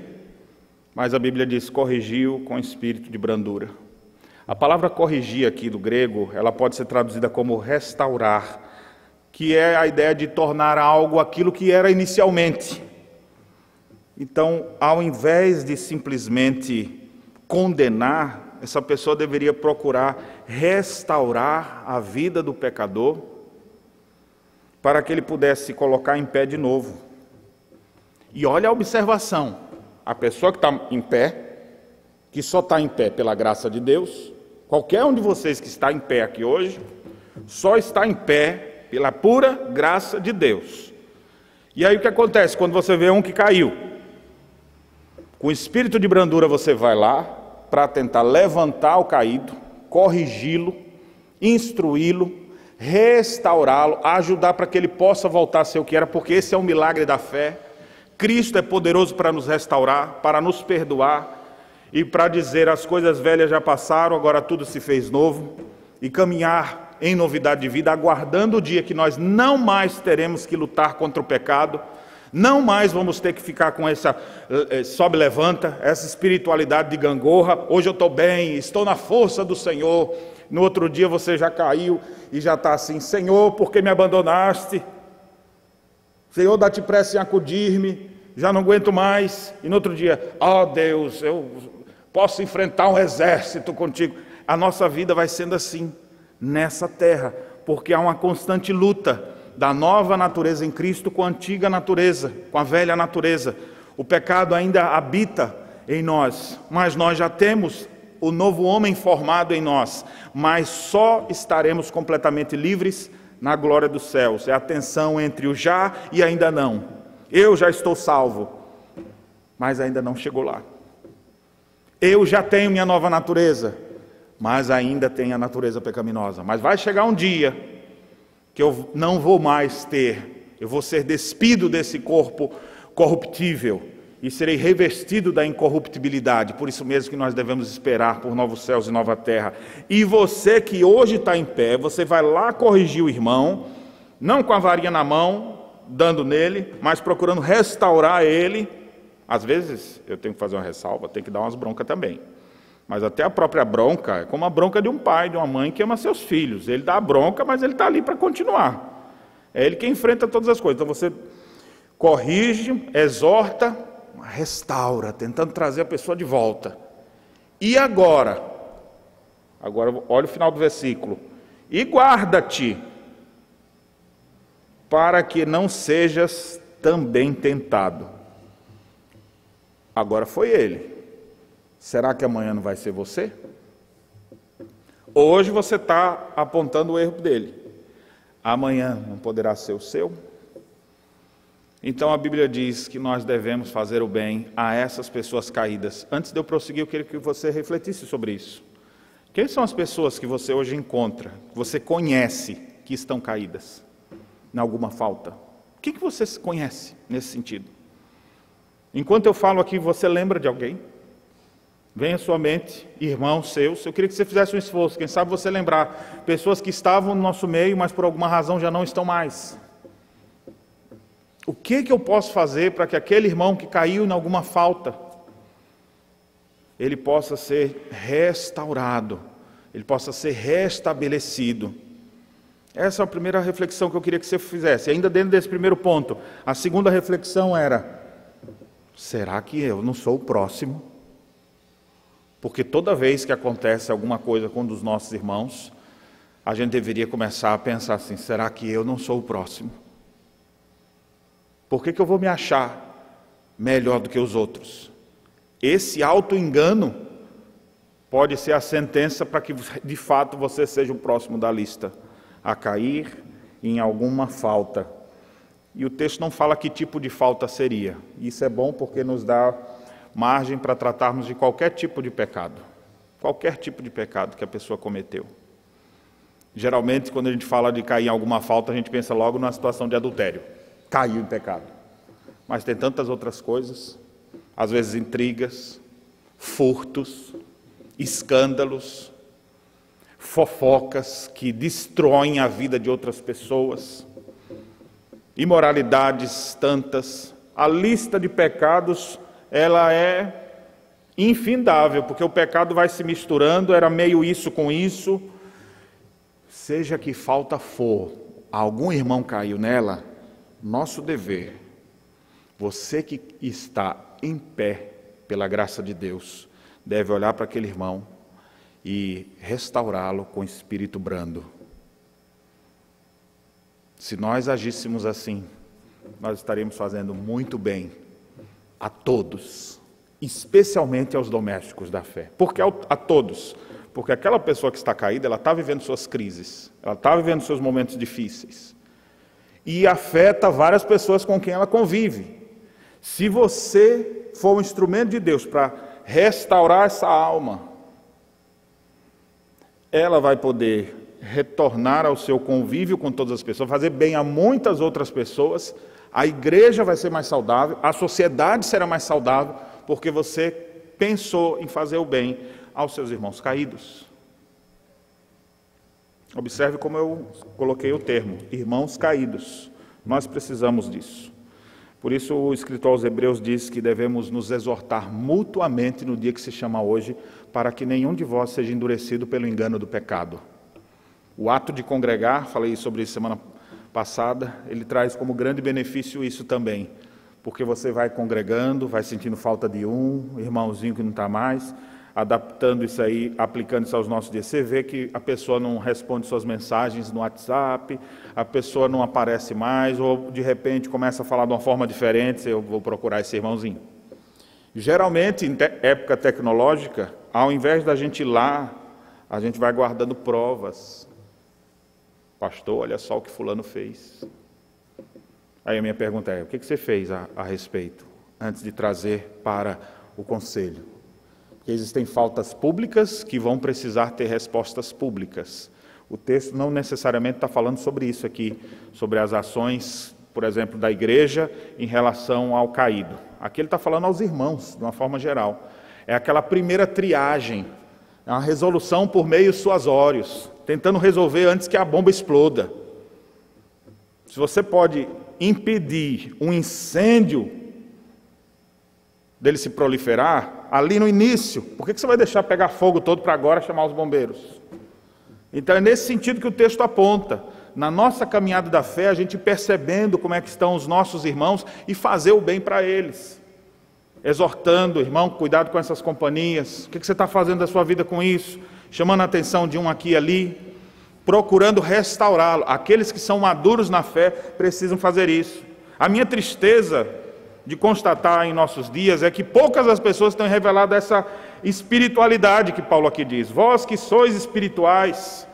Mas a Bíblia diz, corrigiu com espírito de brandura. A palavra corrigir aqui do grego, ela pode ser traduzida como restaurar, que é a ideia de tornar algo aquilo que era inicialmente. Então, ao invés de simplesmente condenar, essa pessoa deveria procurar restaurar a vida do pecador para que ele pudesse se colocar em pé de novo. E olha a observação, a pessoa que está em pé, que só está em pé pela graça de Deus, qualquer um de vocês que está em pé aqui hoje, só está em pé pela pura graça de Deus. E aí o que acontece quando você vê um que caiu? Com espírito de brandura você vai lá para tentar levantar o caído, corrigi-lo, instruí-lo, restaurá-lo, ajudar para que ele possa voltar a ser o que era, porque esse é o milagre da fé. Cristo é poderoso para nos restaurar, para nos perdoar e para dizer as coisas velhas já passaram, agora tudo se fez novo, e caminhar em novidade de vida, aguardando o dia que nós não mais teremos que lutar contra o pecado, não mais vamos ter que ficar com essa sobe-levanta, essa espiritualidade de gangorra. Hoje eu estou bem, estou na força do Senhor. No outro dia você já caiu e já está assim, Senhor, por que me abandonaste? Senhor, dá-te pressa em acudir-me, já não aguento mais. E no outro dia, ó Deus, eu posso enfrentar um exército contigo. A nossa vida vai sendo assim, nessa terra, porque há uma constante luta da nova natureza em Cristo com a antiga natureza, com a velha natureza. O pecado ainda habita em nós, mas nós já temos o novo homem formado em nós, mas só estaremos completamente livres na glória dos céus. É a tensão entre o já e ainda não. Eu já estou salvo, mas ainda não chegou lá. Eu já tenho minha nova natureza, mas ainda tenho a natureza pecaminosa. Mas vai chegar um dia que eu não vou mais ter, eu vou ser despido desse corpo corruptível e serei revestido da incorruptibilidade. Por isso mesmo que nós devemos esperar por novos céus e nova terra. E você que hoje está em pé, você vai lá corrigir o irmão, não com a varinha na mão, dando nele, mas procurando restaurar ele. Às vezes, eu tenho que fazer uma ressalva, tenho que dar umas broncas também. Mas até a própria bronca é como a bronca de um pai, de uma mãe que ama seus filhos. Ele dá a bronca, mas ele está ali para continuar. É ele que enfrenta todas as coisas. Então você corrige, exorta, restaura, tentando trazer a pessoa de volta. E agora olha o final do versículo. E guarda-te, para que não sejas também tentado. Agora foi ele. Será que amanhã não vai ser você? Hoje você está apontando o erro dele. Amanhã não poderá ser o seu? Então a Bíblia diz que nós devemos fazer o bem a essas pessoas caídas. Antes de eu prosseguir, eu queria que você refletisse sobre isso. Quem são as pessoas que você hoje encontra, que você conhece, que estão caídas em alguma falta? O que você conhece nesse sentido? Enquanto eu falo aqui, você lembra de alguém? Vem à sua mente, irmãos seus, eu queria que você fizesse um esforço, quem sabe você lembrar, pessoas que estavam no nosso meio, mas por alguma razão já não estão mais. O que eu posso fazer para que aquele irmão que caiu em alguma falta, ele possa ser restaurado, ele possa ser restabelecido? Essa é a primeira reflexão que eu queria que você fizesse. Ainda dentro desse primeiro ponto, a segunda reflexão era, será que eu não sou o próximo? Porque toda vez que acontece alguma coisa com um dos nossos irmãos, a gente deveria começar a pensar assim, será que eu não sou o próximo? Por que eu vou me achar melhor do que os outros? Esse auto-engano pode ser a sentença para que de fato você seja o próximo da lista a cair em alguma falta. E o texto não fala que tipo de falta seria. Isso é bom porque nos dá margem para tratarmos de qualquer tipo de pecado que a pessoa cometeu. Geralmente, quando a gente fala de cair em alguma falta, a gente pensa logo numa situação de adultério. Caiu em pecado. Mas tem tantas outras coisas, às vezes intrigas, furtos, escândalos, fofocas que destroem a vida de outras pessoas, imoralidades tantas. A lista de pecados, ela é infindável, porque o pecado vai se misturando, era meio isso com isso. Seja que falta for, algum irmão caiu nela, nosso dever, você que está em pé pela graça de Deus, deve olhar para aquele irmão e restaurá-lo com espírito brando. Se nós agíssemos assim, nós estaríamos fazendo muito bem a todos, especialmente aos domésticos da fé. Por que a todos? Porque aquela pessoa que está caída, ela está vivendo suas crises, ela está vivendo seus momentos difíceis. E afeta várias pessoas com quem ela convive. Se você for um instrumento de Deus para restaurar essa alma, ela vai poder retornar ao seu convívio com todas as pessoas, fazer bem a muitas outras pessoas, a igreja vai ser mais saudável, a sociedade será mais saudável, porque você pensou em fazer o bem aos seus irmãos caídos. Observe como eu coloquei o termo, irmãos caídos. Nós precisamos disso. Por isso o escritor aos Hebreus diz que devemos nos exortar mutuamente no dia que se chama hoje, para que nenhum de vós seja endurecido pelo engano do pecado. O ato de congregar, falei sobre isso semana passada, ele traz como grande benefício isso também, porque você vai congregando, vai sentindo falta de um irmãozinho que não está mais, adaptando isso aí, aplicando isso aos nossos dias. Você vê que a pessoa não responde suas mensagens no WhatsApp, a pessoa não aparece mais, ou de repente começa a falar de uma forma diferente, eu vou procurar esse irmãozinho. Geralmente, em época tecnológica, ao invés da gente ir lá, a gente vai guardando provas. Pastor, olha só o que fulano fez. Aí a minha pergunta é, o que você fez a respeito, antes de trazer para o conselho? Porque existem faltas públicas que vão precisar ter respostas públicas. O texto não necessariamente está falando sobre isso aqui, sobre as ações, por exemplo, da igreja em relação ao caído. Aqui ele está falando aos irmãos, de uma forma geral. É aquela primeira triagem, é uma resolução por meio suasórios, tentando resolver antes que a bomba exploda. Se você pode impedir um incêndio dele se proliferar, ali no início, por que você vai deixar pegar fogo todo para agora chamar os bombeiros? Então é nesse sentido que o texto aponta. Na nossa caminhada da fé, a gente percebendo como é que estão os nossos irmãos e fazer o bem para eles. Exortando, irmão, cuidado com essas companhias, o que você está fazendo da sua vida com isso? Chamando a atenção de um aqui e ali, procurando restaurá-lo. Aqueles que são maduros na fé precisam fazer isso. A minha tristeza de constatar em nossos dias é que poucas as pessoas têm revelado essa espiritualidade que Paulo aqui diz. Vós que sois espirituais.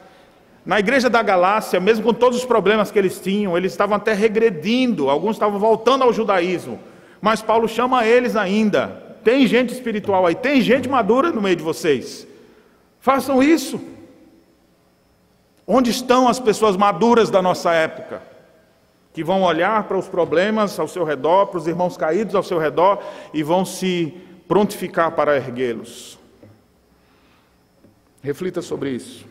Na igreja da Galácia, mesmo com todos os problemas que eles tinham, eles estavam até regredindo, alguns estavam voltando ao judaísmo, mas Paulo chama eles ainda. Tem gente espiritual aí, tem gente madura no meio de vocês. Façam isso. Onde estão as pessoas maduras da nossa época? Que vão olhar para os problemas ao seu redor, para os irmãos caídos ao seu redor, e vão se prontificar para erguê-los. Reflita sobre isso.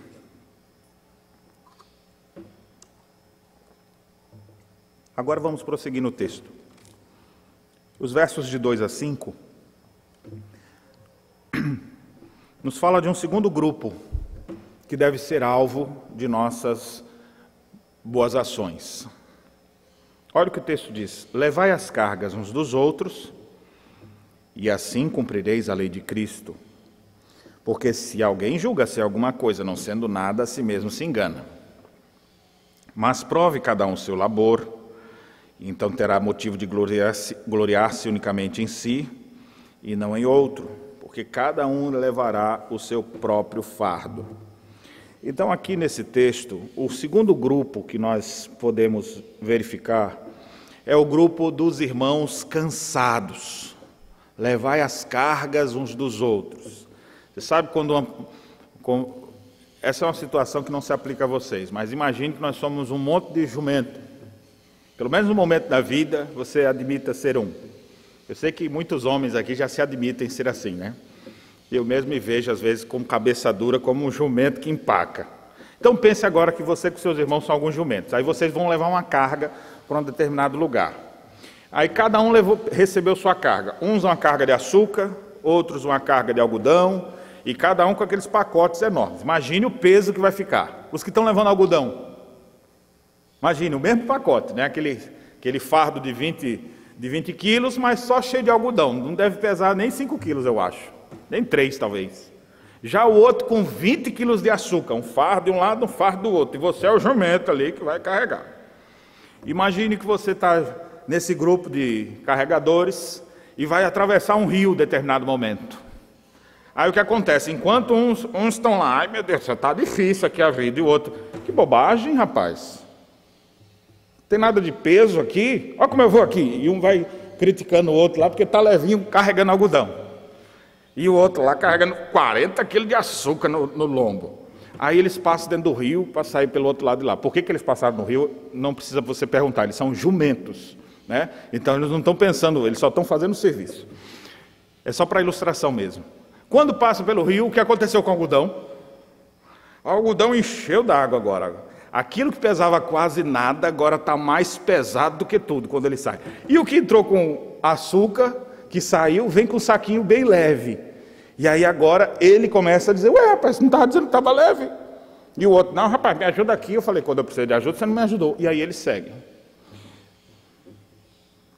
Agora vamos prosseguir no texto. Os versos de 2 a 5 nos fala de um segundo grupo que deve ser alvo de nossas boas ações. Olha o que o texto diz: levai as cargas uns dos outros, e assim cumprireis a lei de Cristo. Porque se alguém julga ser alguma coisa, não sendo nada, a si mesmo se engana. Mas prove cada um seu labor, então terá motivo de gloriar-se unicamente em si, e não em outro, porque cada um levará o seu próprio fardo. Então, aqui nesse texto, o segundo grupo que nós podemos verificar é o grupo dos irmãos cansados. Levai as cargas uns dos outros. Você sabe quando essa é uma situação que não se aplica a vocês, mas imagine que nós somos um monte de jumento. Pelo menos no momento da vida, você admita ser um. Eu sei que muitos homens aqui já se admitem ser assim, né? Eu mesmo me vejo, às vezes, como cabeça dura, como um jumento que empaca. Então pense agora que você com seus irmãos são alguns jumentos. Aí vocês vão levar uma carga para um determinado lugar. Aí cada um recebeu sua carga. Uns uma carga de açúcar, outros uma carga de algodão, e cada um com aqueles pacotes enormes. Imagine o peso que vai ficar. Os que estão levando algodão, imagine o mesmo pacote, né? Aquele fardo de 20 quilos, mas só cheio de algodão. Não deve pesar nem 5 quilos, eu acho. Nem 3, talvez. Já o outro com 20 quilos de açúcar. Um fardo de um lado, um fardo do outro. E você é o jumento ali que vai carregar. Imagine que você está nesse grupo de carregadores e vai atravessar um rio em determinado momento. Aí o que acontece? Enquanto uns estão lá, ai meu Deus, está difícil aqui a vida, e o outro, que bobagem, rapaz. Não tem nada de peso aqui, olha como eu vou aqui. E um vai criticando o outro lá, porque está levinho carregando algodão. E o outro lá carregando 40 quilos de açúcar no lombo. Aí eles passam dentro do rio para sair pelo outro lado de lá. Por que eles passaram no rio? Não precisa você perguntar, eles são jumentos, né? Então eles não estão pensando, eles só estão fazendo o serviço. É só para ilustração mesmo. Quando passa pelo rio, o que aconteceu com o algodão? O algodão encheu d'água agora. Aquilo que pesava quase nada, agora está mais pesado do que tudo quando ele sai. E o que entrou com açúcar, que saiu, vem com um saquinho bem leve. E aí agora ele começa a dizer, ué, rapaz, você não estava dizendo que estava leve? E o outro, não, rapaz, me ajuda aqui. Eu falei, quando eu precisei de ajuda, você não me ajudou. E aí ele segue.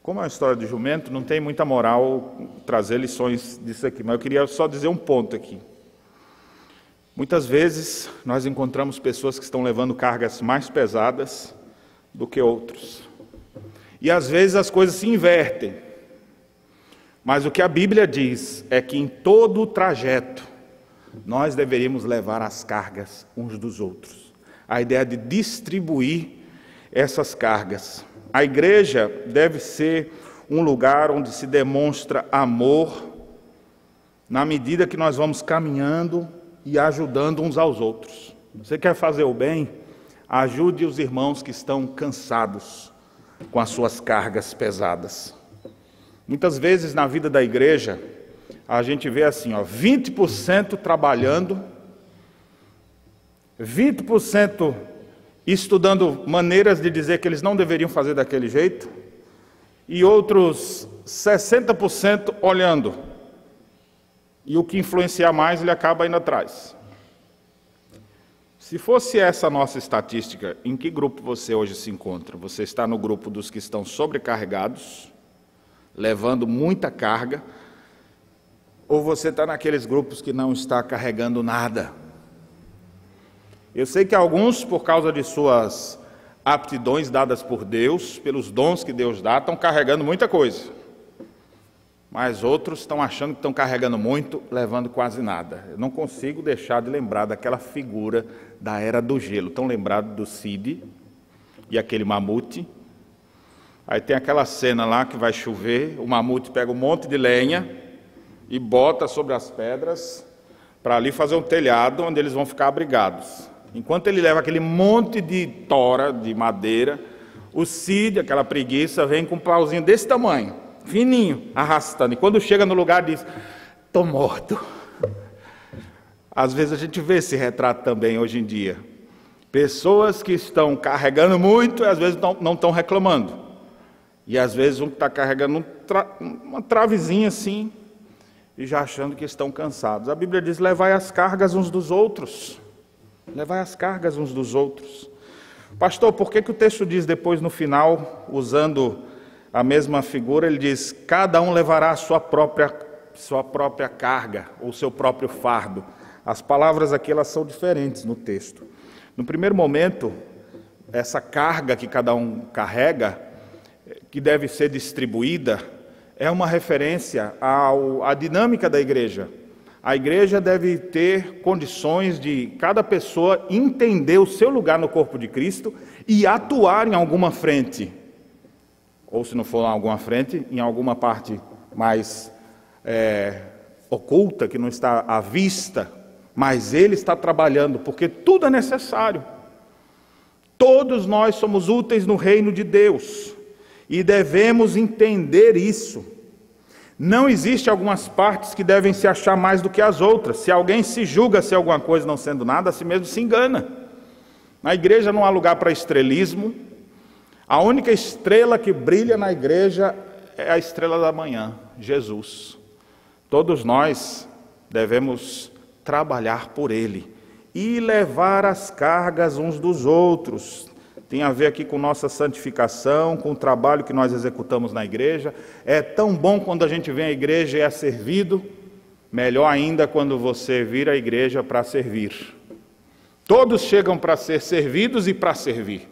Como é uma história de jumento, não tem muita moral trazer lições disso aqui, mas eu queria só dizer um ponto aqui. Muitas vezes nós encontramos pessoas que estão levando cargas mais pesadas do que outros. E às vezes as coisas se invertem. Mas o que a Bíblia diz é que em todo o trajeto nós deveríamos levar as cargas uns dos outros. A ideia de distribuir essas cargas. A igreja deve ser um lugar onde se demonstra amor, na medida que nós vamos caminhando e ajudando uns aos outros. Você quer fazer o bem? Ajude os irmãos que estão cansados com as suas cargas pesadas. Muitas vezes na vida da igreja, a gente vê assim, 20% trabalhando, 20% estudando maneiras de dizer que eles não deveriam fazer daquele jeito, e outros 60% olhando. E o que influenciar mais, ele acaba indo atrás. Se fosse essa a nossa estatística, em que grupo você hoje se encontra? Você está no grupo dos que estão sobrecarregados, levando muita carga, ou você está naqueles grupos que não está carregando nada? Eu sei que alguns, por causa de suas aptidões dadas por Deus, pelos dons que Deus dá, estão carregando muita coisa. Mas outros estão achando que estão carregando muito, levando quase nada. Eu não consigo deixar de lembrar daquela figura da Era do Gelo. Estão lembrados do Cid e aquele mamute? Aí tem aquela cena lá que vai chover, o mamute pega um monte de lenha e bota sobre as pedras para ali fazer um telhado onde eles vão ficar abrigados. Enquanto ele leva aquele monte de tora, de madeira, o Cid, aquela preguiça, vem com um pauzinho desse tamanho, fininho, arrastando. E quando chega no lugar diz, estou morto. Às vezes a gente vê esse retrato também hoje em dia. Pessoas que estão carregando muito e às vezes não estão reclamando. E às vezes um que está carregando uma travezinha assim e já achando que estão cansados. A Bíblia diz, levai as cargas uns dos outros. Levai as cargas uns dos outros. Pastor, por que o texto diz depois no final, usando a mesma figura, ele diz, cada um levará a sua própria carga, ou seu próprio fardo. As palavras aqui elas são diferentes no texto. No primeiro momento, essa carga que cada um carrega, que deve ser distribuída, é uma referência à dinâmica da igreja. A igreja deve ter condições de cada pessoa entender o seu lugar no corpo de Cristo e atuar em alguma frente. Ou se não for em alguma frente, em alguma parte mais oculta, que não está à vista, mas Ele está trabalhando, porque tudo é necessário. Todos nós somos úteis no reino de Deus, e devemos entender isso. Não existe algumas partes que devem se achar mais do que as outras. Se alguém se julga ser alguma coisa não sendo nada, a si mesmo se engana. Na igreja não há lugar para estrelismo. A única estrela que brilha na igreja é a estrela da manhã, Jesus. Todos nós devemos trabalhar por Ele e levar as cargas uns dos outros. Tem a ver aqui com nossa santificação, com o trabalho que nós executamos na igreja. É tão bom quando a gente vem à igreja e é servido, melhor ainda quando você vir à igreja para servir. Todos chegam para ser servidos e para servir.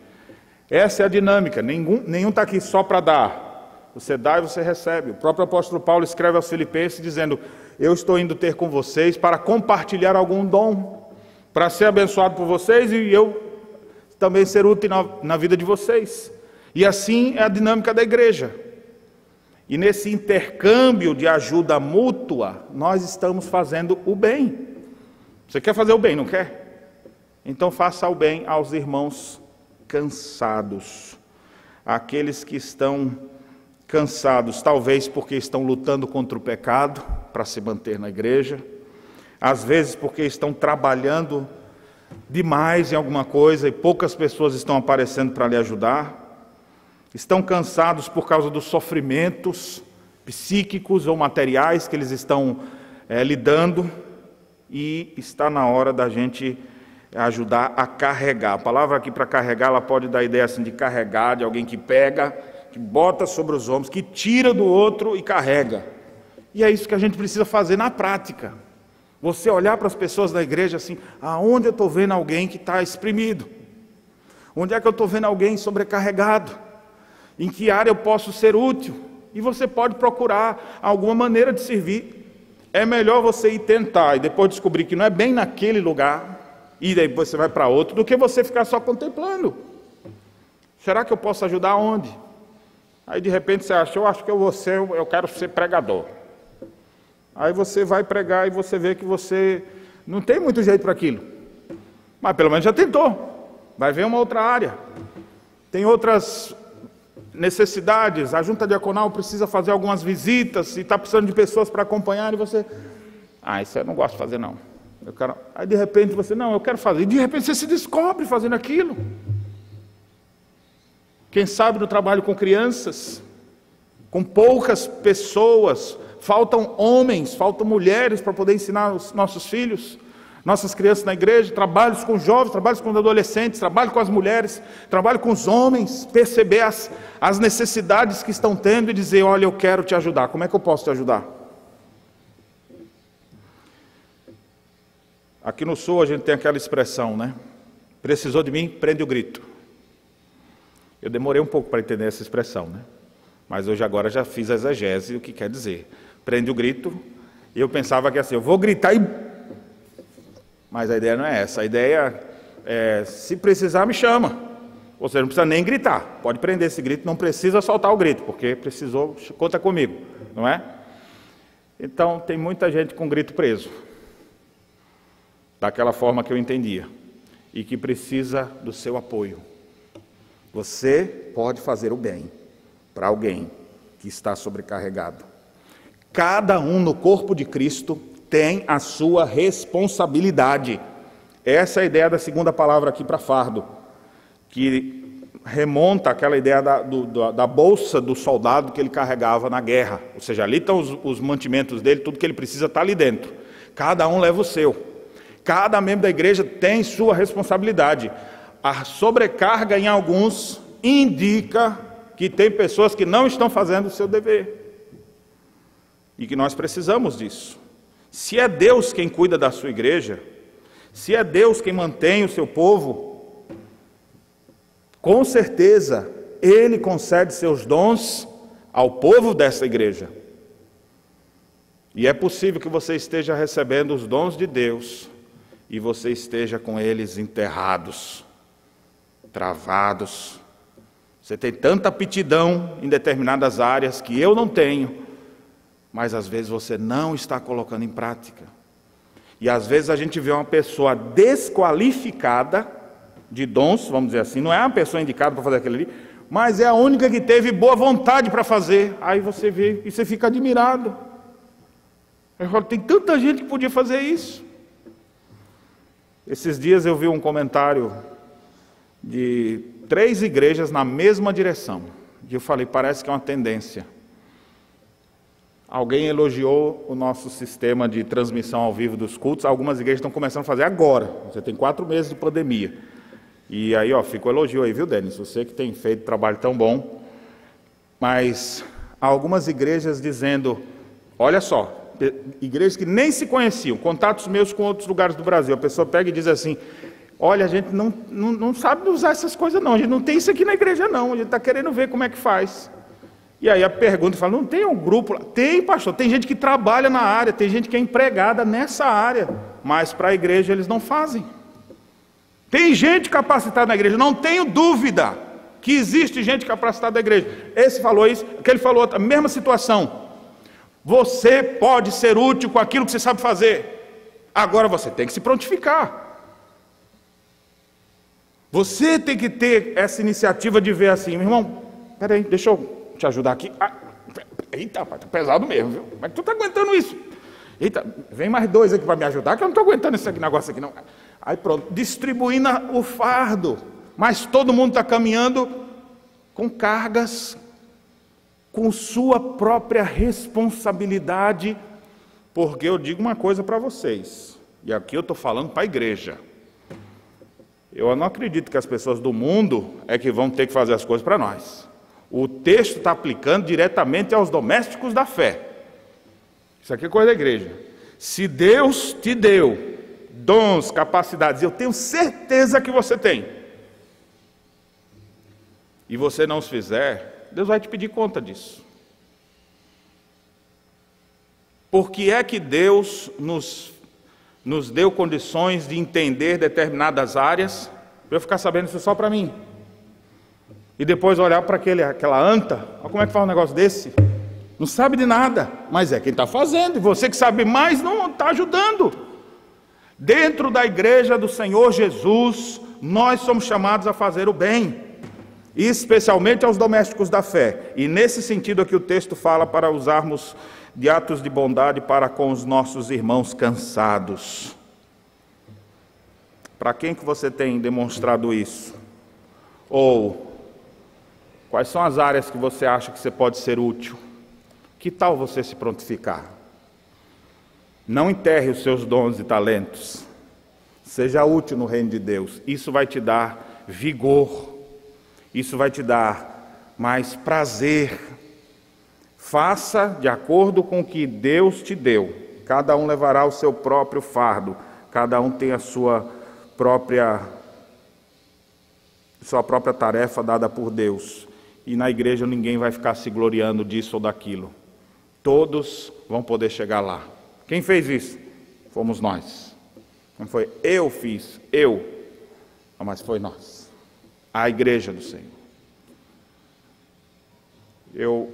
Essa é a dinâmica, nenhum está aqui só para dar. Você dá e você recebe. O próprio apóstolo Paulo escreve aos Filipenses dizendo: eu estou indo ter com vocês para compartilhar algum dom, para ser abençoado por vocês e eu também ser útil na vida de vocês. E assim é a dinâmica da igreja. E nesse intercâmbio de ajuda mútua, nós estamos fazendo o bem. Você quer fazer o bem, não quer? Então faça o bem aos irmãos cansados. Aqueles que estão cansados, talvez porque estão lutando contra o pecado para se manter na igreja, às vezes porque estão trabalhando demais em alguma coisa e poucas pessoas estão aparecendo para lhe ajudar, estão cansados por causa dos sofrimentos psíquicos ou materiais que eles estão lidando, e está na hora da gente ajudar a carregar. A palavra aqui para carregar, ela pode dar a ideia assim de carregar, de alguém que pega, que bota sobre os ombros, que tira do outro e carrega. E é isso que a gente precisa fazer na prática. Você olhar para as pessoas da igreja assim: aonde eu estou vendo alguém que está exprimido? Onde é que eu estou vendo alguém sobrecarregado? Em que área eu posso ser útil? E você pode procurar alguma maneira de servir. É melhor você ir tentar e depois descobrir que não é bem naquele lugar, e daí você vai para outro, do que você ficar só contemplando. Será que eu posso ajudar onde? Aí de repente você acha: eu acho que eu quero ser pregador. Aí você vai pregar e você vê que você não tem muito jeito para aquilo. Mas pelo menos já tentou. Vai ver uma outra área. Tem outras necessidades. A junta diaconal precisa fazer algumas visitas e está precisando de pessoas para acompanhar. E você: isso eu não gosto de fazer não. Aí de repente você: não, eu quero fazer. E de repente você se descobre fazendo aquilo. Quem sabe no trabalho com crianças, com poucas pessoas. Faltam homens, faltam mulheres para poder ensinar os nossos filhos, nossas crianças na igreja. Trabalhos com jovens, trabalhos com adolescentes, trabalho com as mulheres, trabalho com os homens. Perceber as necessidades que estão tendo e dizer: olha, eu quero te ajudar. Como é que eu posso te ajudar? Aqui no sul a gente tem aquela expressão, né? Precisou de mim, prende o grito. Eu demorei um pouco para entender essa expressão, né? Mas hoje agora já fiz a exegese, o que quer dizer. Prende o grito, e eu pensava que assim, eu vou gritar e... Mas a ideia não é essa. A ideia é: se precisar, me chama. Ou seja, não precisa nem gritar. Pode prender esse grito, não precisa soltar o grito, porque precisou, conta comigo, não é? Então, tem muita gente com o grito preso. Daquela forma que eu entendia. E que precisa do seu apoio. Você pode fazer o bem para alguém que está sobrecarregado. Cada um no corpo de Cristo tem a sua responsabilidade. Essa é a ideia da segunda palavra aqui para fardo, que remonta àquela ideia da bolsa do soldado que ele carregava na guerra. Ou seja, ali estão os mantimentos dele, tudo que ele precisa está ali dentro. Cada um leva o seu. Cada membro da igreja tem sua responsabilidade. A sobrecarga em alguns indica que tem pessoas que não estão fazendo o seu dever. E que nós precisamos disso. Se é Deus quem cuida da sua igreja, se é Deus quem mantém o seu povo, com certeza Ele concede seus dons ao povo dessa igreja. E é possível que você esteja recebendo os dons de Deus e você esteja com eles enterrados, travados. Você tem tanta aptidão em determinadas áreas que eu não tenho, mas às vezes você não está colocando em prática. E às vezes a gente vê uma pessoa desqualificada de dons, vamos dizer assim, não é uma pessoa indicada para fazer aquilo ali, mas é a única que teve boa vontade para fazer. Aí você vê e você fica admirado. Eu falo, tem tanta gente que podia fazer isso. Esses dias eu vi um comentário de 3 igrejas na mesma direção. E eu falei, parece que é uma tendência. Alguém elogiou o nosso sistema de transmissão ao vivo dos cultos. Algumas igrejas estão começando a fazer agora. Você tem 4 meses de pandemia. E aí, fica o elogio aí, viu, Denis? Você que tem feito trabalho tão bom. Mas algumas igrejas dizendo, olha só, igrejas que nem se conheciam, contatos meus com outros lugares do Brasil. A pessoa pega e diz assim, olha, a gente não sabe usar essas coisas não, a gente não tem isso aqui na igreja não, a gente está querendo ver como é que faz. E aí a pergunta fala, não tem um grupo lá? Tem, pastor, tem gente que trabalha na área, tem gente que é empregada nessa área, mas para a igreja eles não fazem. Tem gente capacitada na igreja, não tenho dúvida que existe gente capacitada na igreja. Esse falou isso, aquele falou outra, a mesma situação. Você pode ser útil com aquilo que você sabe fazer. Agora você tem que se prontificar. Você tem que ter essa iniciativa de ver assim, meu irmão, peraí, deixa eu te ajudar aqui. Eita, rapaz, tá pesado mesmo, viu? Como é que tu tá aguentando isso? Eita, vem mais 2 aqui para me ajudar, que eu não estou aguentando esse negócio aqui não. Aí pronto, distribuindo o fardo. Mas todo mundo está caminhando com cargas, com sua própria responsabilidade, porque eu digo uma coisa para vocês, e aqui eu estou falando para a igreja, eu não acredito que as pessoas do mundo é que vão ter que fazer as coisas para nós. O texto está aplicando diretamente aos domésticos da fé. Isso aqui é coisa da igreja. Se Deus te deu dons, capacidades, eu tenho certeza que você tem, e você não os fizer, Deus vai te pedir conta disso. Por que é que Deus nos deu condições de entender determinadas áreas, para eu ficar sabendo isso só para mim? E depois olhar para aquela anta, olha como é que faz um negócio desse, não sabe de nada, mas é quem está fazendo, e você que sabe mais não está ajudando. Dentro da igreja do Senhor Jesus, nós somos chamados a fazer o bem, especialmente aos domésticos da fé. E nesse sentido aqui o texto fala para usarmos de atos de bondade para com os nossos irmãos cansados. Para quem que você tem demonstrado isso? Ou quais são as áreas que você acha que você pode ser útil? Que tal você se prontificar? Não enterre os seus dons e talentos. Seja útil no reino de Deus. Isso vai te dar vigor. Isso vai te dar mais prazer. Faça de acordo com o que Deus te deu. Cada um levará o seu próprio fardo. Cada um tem a sua própria tarefa dada por Deus. E na igreja ninguém vai ficar se gloriando disso ou daquilo. Todos vão poder chegar lá. Quem fez isso? Fomos nós. Não foi eu fiz, mas foi nós. A igreja do Senhor. Eu,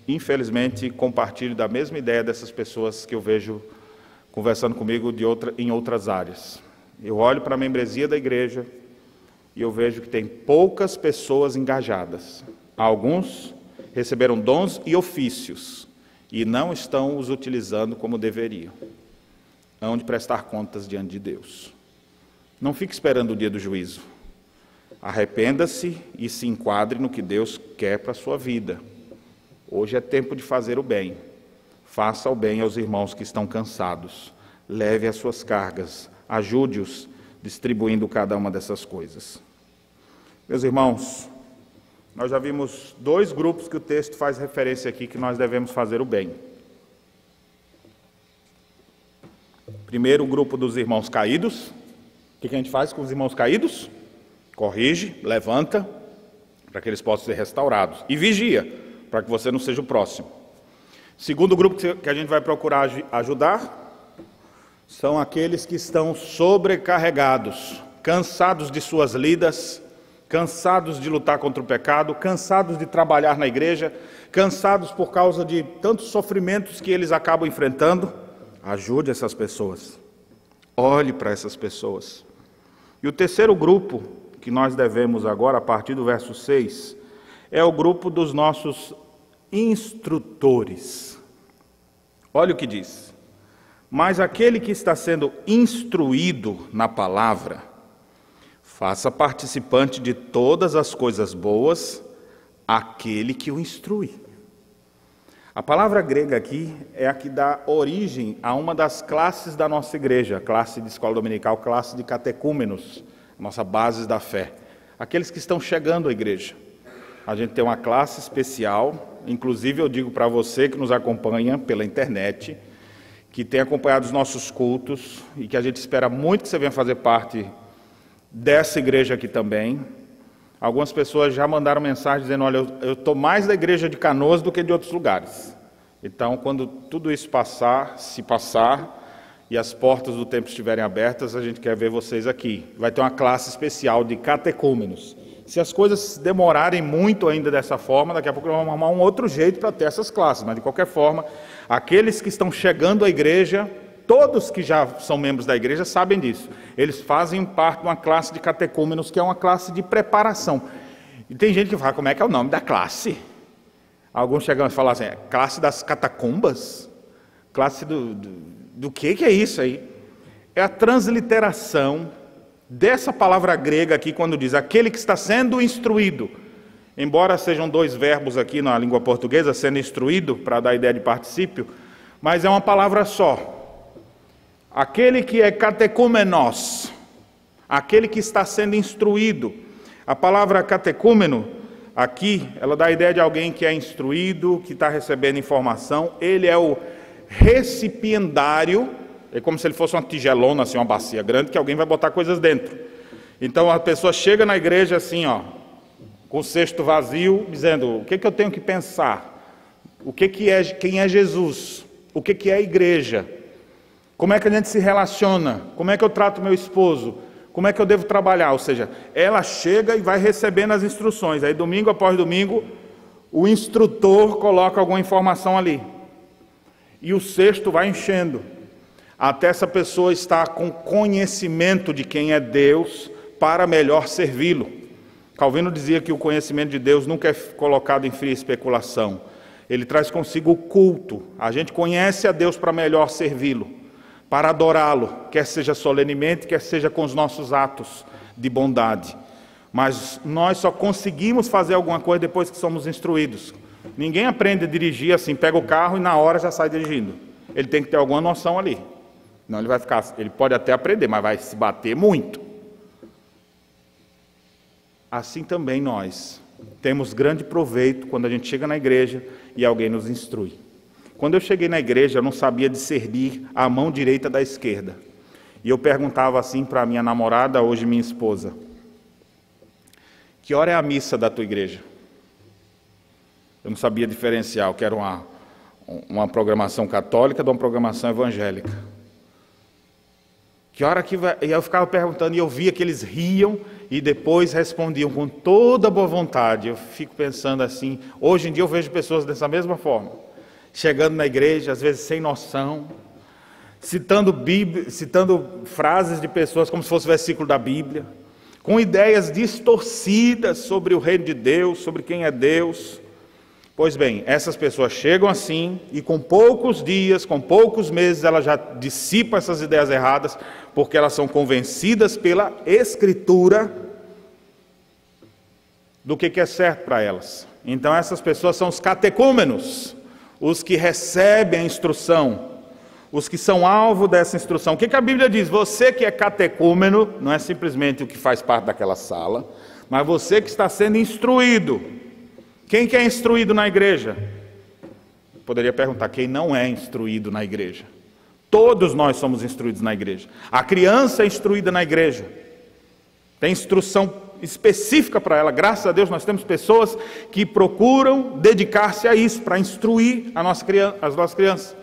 infelizmente, compartilho da mesma ideia dessas pessoas que eu vejo conversando comigo em outras áreas. Eu olho para a membresia da igreja e eu vejo que tem poucas pessoas engajadas. Alguns receberam dons e ofícios e não estão os utilizando como deveriam. Hão de prestar contas diante de Deus. Não fique esperando o dia do juízo. Arrependa-se e se enquadre no que Deus quer para a sua vida. Hoje é tempo de fazer o bem. Faça o bem aos irmãos que estão cansados. Leve as suas cargas. Ajude-os distribuindo cada uma dessas coisas. Meus irmãos, nós já vimos 2 grupos que o texto faz referência aqui que nós devemos fazer o bem. Primeiro, o grupo dos irmãos caídos. O que a gente faz com os irmãos caídos? Corrige, levanta, para que eles possam ser restaurados. E vigia, para que você não seja o próximo. Segundo grupo que a gente vai procurar ajudar, são aqueles que estão sobrecarregados, cansados de suas lidas, cansados de lutar contra o pecado, cansados de trabalhar na igreja, cansados por causa de tantos sofrimentos que eles acabam enfrentando. Ajude essas pessoas. Olhe para essas pessoas. E o terceiro grupo que nós devemos agora, a partir do verso 6, é o grupo dos nossos instrutores. Olha o que diz: mas aquele que está sendo instruído na palavra, faça participante de todas as coisas boas aquele que o instrui. A palavra grega aqui é a que dá origem a uma das classes da nossa igreja, a classe de escola dominical, classe de catecúmenos, nossa base da fé. Aqueles que estão chegando à igreja. A gente tem uma classe especial, inclusive eu digo para você que nos acompanha pela internet, que tem acompanhado os nossos cultos e que a gente espera muito que você venha fazer parte dessa igreja aqui também. Algumas pessoas já mandaram mensagem dizendo: olha, eu estou mais da igreja de Canoas do que de outros lugares. Então, quando tudo isso se passar, e as portas do templo estiverem abertas, a gente quer ver vocês aqui. Vai ter uma classe especial de catecúmenos. Se as coisas demorarem muito ainda dessa forma, daqui a pouco nós vamos arrumar um outro jeito para ter essas classes. Mas, de qualquer forma, aqueles que estão chegando à igreja, todos que já são membros da igreja sabem disso. Eles fazem parte de uma classe de catecúmenos, que é uma classe de preparação. E tem gente que fala: como é que é o nome da classe? Alguns chegam e falam assim: classe das catacumbas? Classe do que é isso aí? É a transliteração dessa palavra grega aqui, quando diz aquele que está sendo instruído. Embora sejam dois verbos aqui na língua portuguesa, sendo instruído, para dar a ideia de particípio, mas é uma palavra só. Aquele que é catecúmenos, aquele que está sendo instruído. A palavra catecúmeno, aqui, ela dá a ideia de alguém que é instruído, que está recebendo informação. Ele é o recipiendário, é como se ele fosse uma tigelona, assim, uma bacia grande, que alguém vai botar coisas dentro. Então a pessoa chega na igreja assim, ó, com o cesto vazio, dizendo: o que eu tenho que pensar? Quem é Jesus? O que é a igreja? Como é que a gente se relaciona? Como é que eu trato meu esposo? Como é que eu devo trabalhar? Ou seja, ela chega e vai recebendo as instruções. Aí, domingo após domingo, o instrutor coloca alguma informação ali. E o cesto vai enchendo, até essa pessoa estar com conhecimento de quem é Deus, para melhor servi-lo. Calvino dizia que o conhecimento de Deus nunca é colocado em fria especulação. Ele traz consigo o culto. A gente conhece a Deus para melhor servi-lo, para adorá-lo, quer seja solenemente, quer seja com os nossos atos de bondade. Mas nós só conseguimos fazer alguma coisa depois que somos instruídos. Ninguém aprende a dirigir assim, pega o carro e na hora já sai dirigindo. Ele tem que ter alguma noção ali. Não, ele pode até aprender, mas vai se bater muito. Assim também nós temos grande proveito quando a gente chega na igreja e alguém nos instrui. Quando eu cheguei na igreja, eu não sabia discernir a mão direita da esquerda. E eu perguntava assim para a minha namorada, hoje minha esposa: que hora é a missa da tua igreja? Eu não sabia diferenciar o que era uma programação católica de uma programação evangélica. Que hora que vai? E eu ficava perguntando, e eu via que eles riam e depois respondiam com toda boa vontade. Eu fico pensando assim, hoje em dia eu vejo pessoas dessa mesma forma, chegando na igreja, às vezes sem noção, citando frases de pessoas como se fosse versículo da Bíblia, com ideias distorcidas sobre o reino de Deus, sobre quem é Deus. Pois bem, essas pessoas chegam assim, e com poucos dias, com poucos meses, elas já dissipam essas ideias erradas, porque elas são convencidas pela Escritura do que é certo para elas. Então essas pessoas são os catecúmenos, os que recebem a instrução, os que são alvo dessa instrução. O que a Bíblia diz? Você que é catecúmeno, não é simplesmente o que faz parte daquela sala, mas você que está sendo instruído. Quem que é instruído na igreja? Poderia perguntar, quem não é instruído na igreja? Todos nós somos instruídos na igreja. A criança é instruída na igreja. Tem instrução específica para ela. Graças a Deus nós temos pessoas que procuram dedicar-se a isso, para instruir as nossas crianças.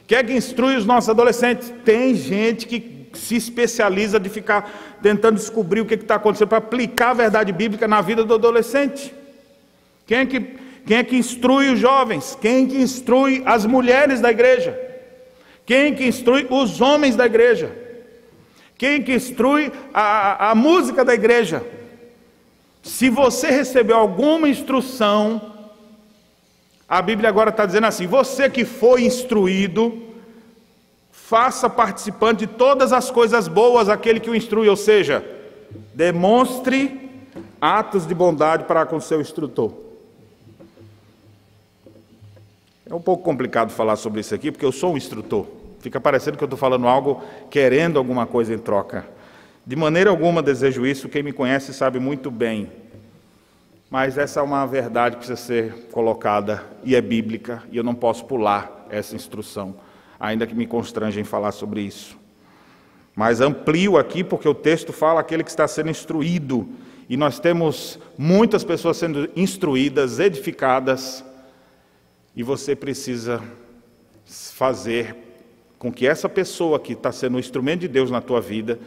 Quem é que instrui os nossos adolescentes? Tem gente que se especializa de ficar tentando descobrir o que está acontecendo para aplicar a verdade bíblica na vida do adolescente. Quem é que instrui os jovens? Quem que instrui as mulheres da igreja? Quem que instrui os homens da igreja? Quem que instrui a música da igreja? Se você recebeu alguma instrução, a Bíblia agora está dizendo assim: você que foi instruído, faça participante de todas as coisas boas aquele que o instrui, ou seja, demonstre atos de bondade para com seu instrutor. É um pouco complicado falar sobre isso aqui, porque eu sou um instrutor. Fica parecendo que eu estou falando algo querendo alguma coisa em troca. De maneira alguma desejo isso, quem me conhece sabe muito bem. Mas essa é uma verdade que precisa ser colocada, e é bíblica, e eu não posso pular essa instrução, ainda que me constrange em falar sobre isso. Mas amplio aqui, porque o texto fala aquele que está sendo instruído, e nós temos muitas pessoas sendo instruídas, edificadas, e você precisa fazer com que essa pessoa que está sendo um instrumento de Deus na tua vida,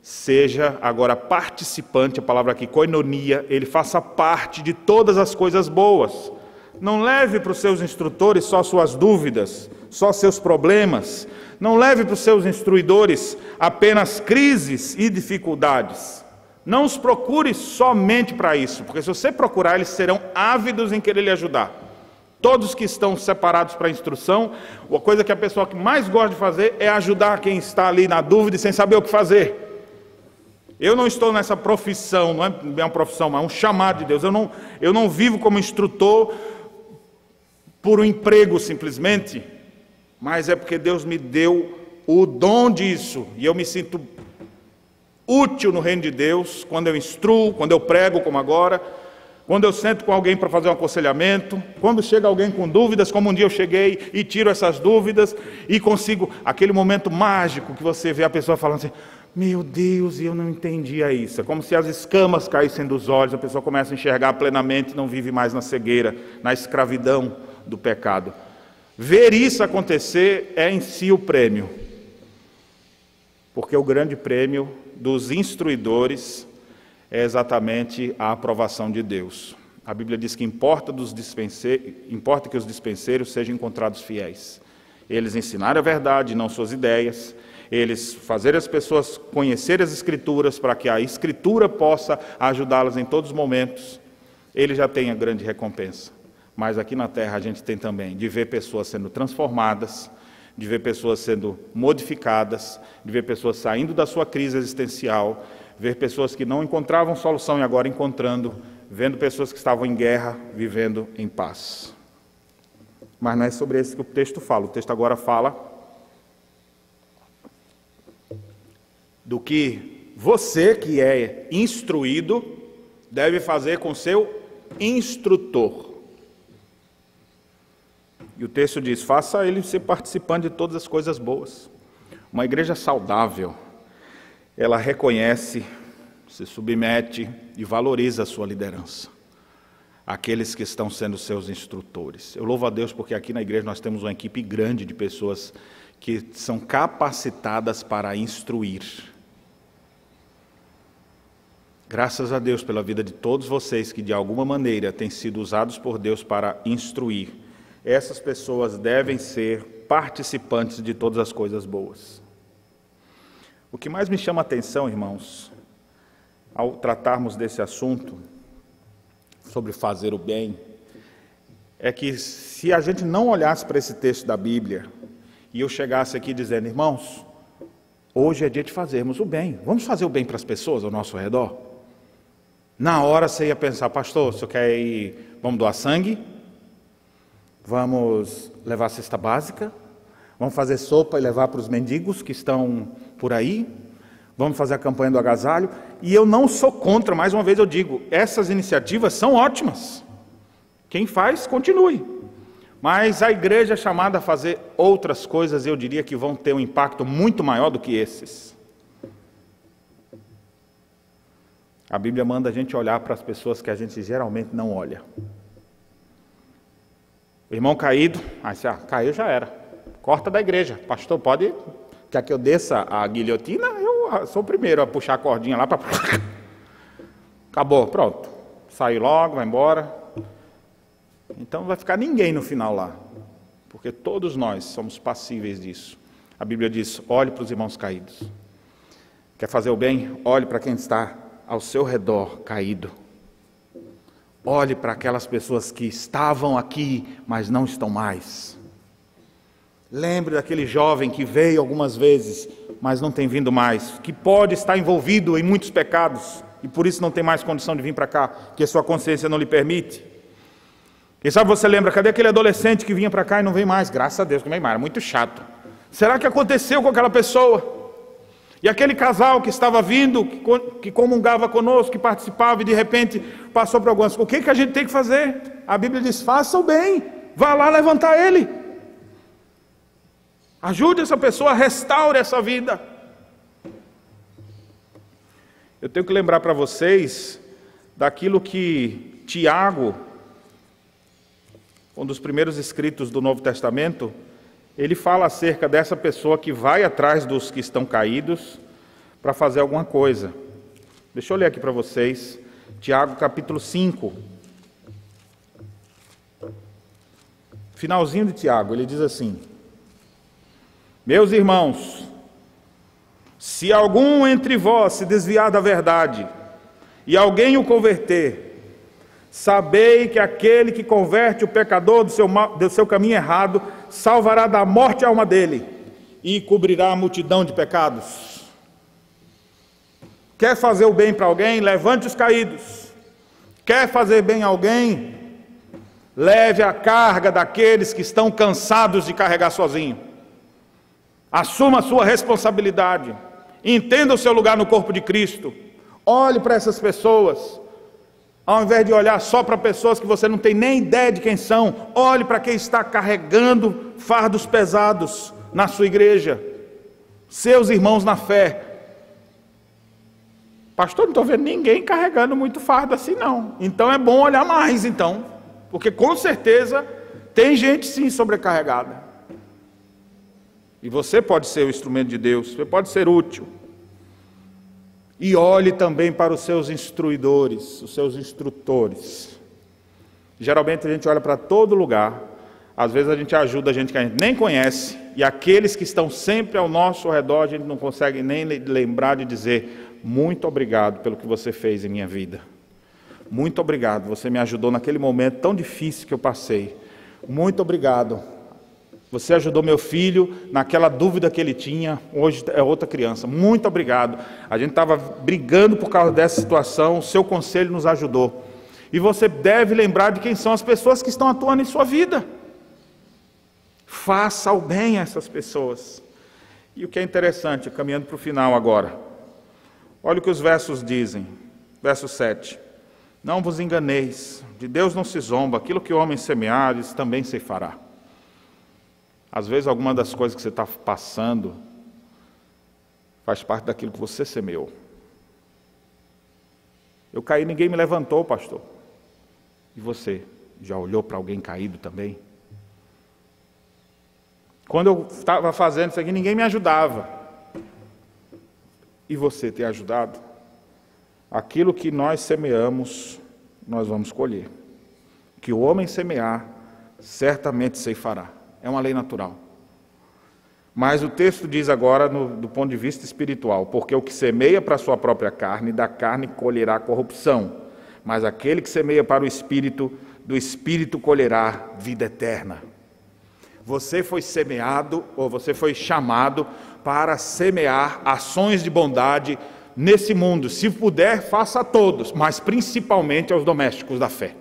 seja agora participante, a palavra aqui, koinonia, ele faça parte de todas as coisas boas. Não leve para os seus instrutores só suas dúvidas, só seus problemas. Não leve para os seus instruidores apenas crises e dificuldades. Não os procure somente para isso, porque se você procurar, eles serão ávidos em querer lhe ajudar. Todos que estão separados para a instrução, a coisa que a pessoa que mais gosta de fazer é ajudar quem está ali na dúvida e sem saber o que fazer. Eu não estou nessa profissão, não é uma profissão, mas é um chamado de Deus. Eu não vivo como instrutor por um emprego simplesmente, mas é porque Deus me deu o dom disso, e eu me sinto útil no reino de Deus, quando eu instruo, quando eu prego como agora, quando eu sento com alguém para fazer um aconselhamento, quando chega alguém com dúvidas, como um dia eu cheguei e tiro essas dúvidas, e consigo, aquele momento mágico que você vê a pessoa falando assim: meu Deus, eu não entendia isso. É como se as escamas caíssem dos olhos, a pessoa começa a enxergar plenamente, não vive mais na cegueira, na escravidão do pecado. Ver isso acontecer é em si o prêmio, porque o grande prêmio dos instruidores é exatamente a aprovação de Deus. A Bíblia diz que importa que os dispenseiros sejam encontrados fiéis. Eles ensinarem a verdade, não suas ideias. Eles fazerem as pessoas conhecerem as Escrituras, para que a Escritura possa ajudá-las em todos os momentos. Ele já tem a grande recompensa. Mas aqui na terra a gente tem também de ver pessoas sendo transformadas, de ver pessoas sendo modificadas, de ver pessoas saindo da sua crise existencial, ver pessoas que não encontravam solução e agora encontrando, vendo pessoas que estavam em guerra, vivendo em paz. Mas não é sobre isso que o texto fala. O texto agora fala do que você, que é instruído, deve fazer com seu instrutor. E o texto diz: faça ele ser participante de todas as coisas boas. Uma igreja saudável, ela reconhece, se submete e valoriza a sua liderança, aqueles que estão sendo seus instrutores. Eu louvo a Deus porque aqui na igreja nós temos uma equipe grande de pessoas que são capacitadas para instruir. Graças a Deus pela vida de todos vocês que de alguma maneira têm sido usados por Deus para instruir. Essas pessoas devem ser participantes de todas as coisas boas. O que mais me chama a atenção, irmãos, ao tratarmos desse assunto, sobre fazer o bem, é que se a gente não olhasse para esse texto da Bíblia, e eu chegasse aqui dizendo: irmãos, hoje é dia de fazermos o bem, vamos fazer o bem para as pessoas ao nosso redor. Na hora você ia pensar: pastor, você quer ir, vamos doar sangue? Vamos levar a cesta básica? Vamos fazer sopa e levar para os mendigos que estão por aí? Vamos fazer a campanha do agasalho? E eu não sou contra, mais uma vez eu digo, essas iniciativas são ótimas. Quem faz, continue. Mas a igreja é chamada a fazer outras coisas, eu diria que vão ter um impacto muito maior do que esses. A Bíblia manda a gente olhar para as pessoas que a gente geralmente não olha. O irmão caído, caiu, já era. Corta da igreja. Pastor, pode... Quer que eu desça a guilhotina? Eu sou o primeiro a puxar a cordinha lá para... Acabou, pronto. Sai logo, vai embora. Então não vai ficar ninguém no final lá. Porque todos nós somos passíveis disso. A Bíblia diz: olhe para os irmãos caídos. Quer fazer o bem? Olhe para quem está ao seu redor caído. Olhe para aquelas pessoas que estavam aqui, mas não estão mais. Lembre daquele jovem que veio algumas vezes, mas não tem vindo mais, que pode estar envolvido em muitos pecados, e por isso não tem mais condição de vir para cá, que a sua consciência não lhe permite. Quem sabe você lembra, cadê aquele adolescente que vinha para cá e não vem mais? Graças a Deus que não vem mais, era muito chato. Será que aconteceu com aquela pessoa? E aquele casal que estava vindo, que comungava conosco, que participava e de repente passou por algumas coisas. O que a gente tem que fazer? A Bíblia diz, faça o bem, vá lá levantar ele. Ajude essa pessoa, restaure essa vida. Eu tenho que lembrar para vocês daquilo que Tiago, um dos primeiros escritos do Novo Testamento, ele fala acerca dessa pessoa que vai atrás dos que estão caídos para fazer alguma coisa. Deixa eu ler aqui para vocês, Tiago capítulo 5. Finalzinho de Tiago, ele diz assim: meus irmãos, se algum entre vós se desviar da verdade e alguém o converter, sabei que aquele que converte o pecador do seu caminho errado, salvará da morte a alma dele e cobrirá a multidão de pecados. Quer fazer o bem para alguém? Levante os caídos. Quer fazer bem a alguém? Leve a carga daqueles que estão cansados de carregar sozinho. Assuma a sua responsabilidade. Entenda o seu lugar no corpo de Cristo. Olhe para essas pessoas. Ao invés de olhar só para pessoas que você não tem nem ideia de quem são, olhe para quem está carregando fardos pesados na sua igreja, seus irmãos na fé. Pastor, não estou vendo ninguém carregando muito fardo assim não. Então é bom olhar mais então, porque com certeza tem gente sim sobrecarregada. E você pode ser o instrumento de Deus, você pode ser útil. E olhe também para os seus instruidores, os seus instrutores. Geralmente a gente olha para todo lugar, às vezes a gente ajuda a gente que a gente nem conhece, e aqueles que estão sempre ao nosso redor, a gente não consegue nem lembrar de dizer, muito obrigado pelo que você fez em minha vida. Muito obrigado, você me ajudou naquele momento tão difícil que eu passei. Muito obrigado. Você ajudou meu filho naquela dúvida que ele tinha, hoje é outra criança. Muito obrigado. A gente estava brigando por causa dessa situação, o seu conselho nos ajudou. E você deve lembrar de quem são as pessoas que estão atuando em sua vida. Faça o bem a essas pessoas. E o que é interessante, caminhando para o final agora. Olha o que os versos dizem. Verso 7. Não vos enganeis, de Deus não se zomba, aquilo que o homem semear, isso também se fará. Às vezes, alguma das coisas que você está passando faz parte daquilo que você semeou. Eu caí, ninguém me levantou, pastor. E você, já olhou para alguém caído também? Quando eu estava fazendo isso aqui, ninguém me ajudava. E você tem ajudado? Aquilo que nós semeamos, nós vamos colher. Que o homem semear, certamente ceifará. É uma lei natural. Mas o texto diz agora, do ponto de vista espiritual, porque o que semeia para a sua própria carne, da carne colherá corrupção. Mas aquele que semeia para o Espírito, do Espírito colherá vida eterna. Você foi semeado, ou você foi chamado para semear ações de bondade nesse mundo. Se puder, faça a todos, mas principalmente aos domésticos da fé.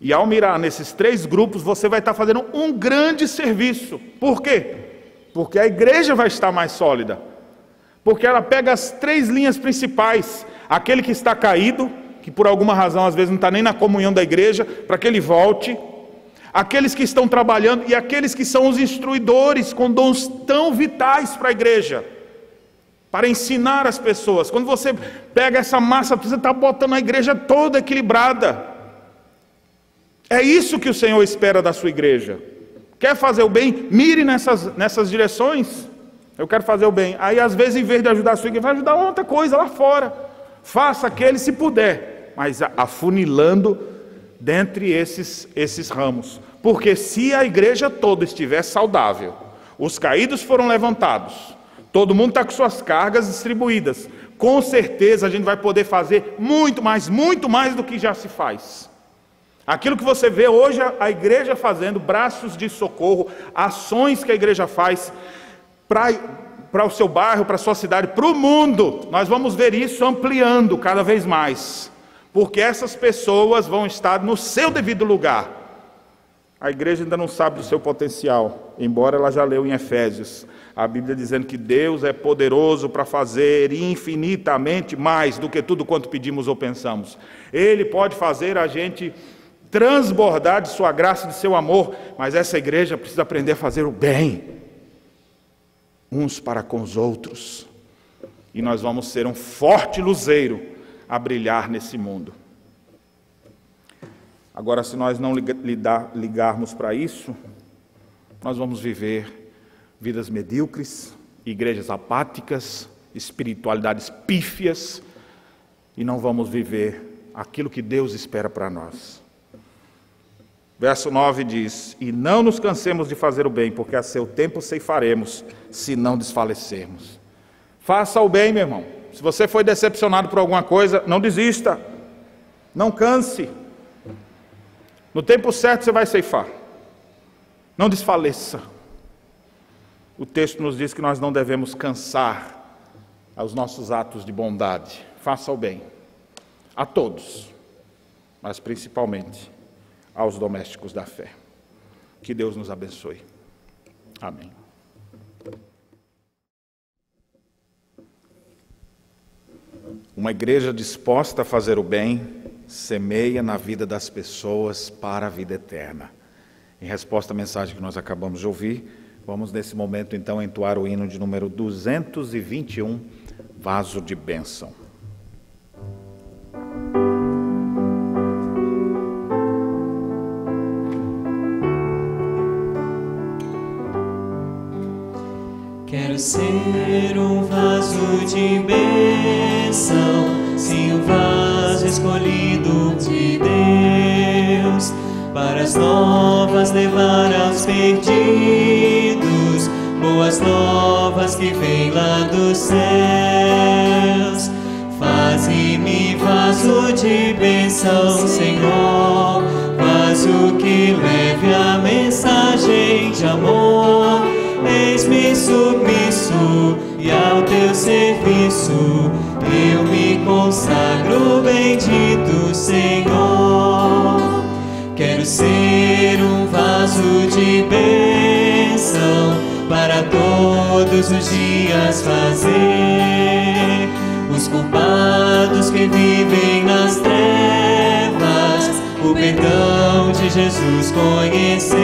E ao mirar nesses 3 grupos, você vai estar fazendo um grande serviço. Por quê? Porque a igreja vai estar mais sólida. Porque ela pega as 3 linhas principais. Aquele que está caído, que por alguma razão às vezes não está nem na comunhão da igreja, para que ele volte. Aqueles que estão trabalhando e aqueles que são os instruidores com dons tão vitais para a igreja. Para ensinar as pessoas. Quando você pega essa massa, você está botando a igreja toda equilibrada. É isso que o Senhor espera da sua igreja. Quer fazer o bem? Mire nessas direções. Eu quero fazer o bem. Aí às vezes, em vez de ajudar a sua igreja, vai ajudar outra coisa lá fora. Faça aquele se puder, mas afunilando dentre esses ramos. Porque se a igreja toda estiver saudável, os caídos foram levantados, Todo mundo está com suas cargas distribuídas. Com certeza a gente vai poder fazer muito mais do que já se faz. Aquilo que você vê hoje a igreja fazendo, braços de socorro, ações que a igreja faz para o seu bairro, para a sua cidade, para o mundo, nós vamos ver isso ampliando cada vez mais, porque essas pessoas vão estar no seu devido lugar. A igreja ainda não sabe do seu potencial, embora ela já leu em Efésios, a Bíblia dizendo que Deus é poderoso para fazer infinitamente mais do que tudo quanto pedimos ou pensamos. Ele pode fazer a gente transbordar de sua graça e de seu amor, mas essa igreja precisa aprender a fazer o bem, uns para com os outros, e nós vamos ser um forte luzeiro a brilhar nesse mundo. Agora, se nós não ligarmos para isso, nós vamos viver vidas medíocres, igrejas apáticas, espiritualidades pífias, e não vamos viver aquilo que Deus espera para nós. Verso 9 diz: e não nos cansemos de fazer o bem, porque a seu tempo ceifaremos, se não desfalecermos. Faça o bem, meu irmão. Se você foi decepcionado por alguma coisa, não desista, não canse. No tempo certo você vai ceifar. Não desfaleça. O texto nos diz que nós não devemos cansar aos nossos atos de bondade. Faça o bem a todos, mas principalmente aos domésticos da fé. Que Deus nos abençoe. Amém. Uma igreja disposta a fazer o bem, semeia na vida das pessoas para a vida eterna. Em resposta à mensagem que nós acabamos de ouvir, vamos nesse momento então entoar o hino de número 221, Vaso de Bênção. Quero ser um vaso de bênção, sim, um vaso escolhido de Deus, para as novas levar aos perdidos, boas novas que vêm lá dos céus. Faze-me vaso de bênção, Senhor, vaso que leve a mensagem de amor. Eis-me submisso e ao teu serviço eu me consagro, bendito Senhor. Quero ser um vaso de bênção para todos os dias fazer os culpados que vivem nas trevas o perdão de Jesus conhecer.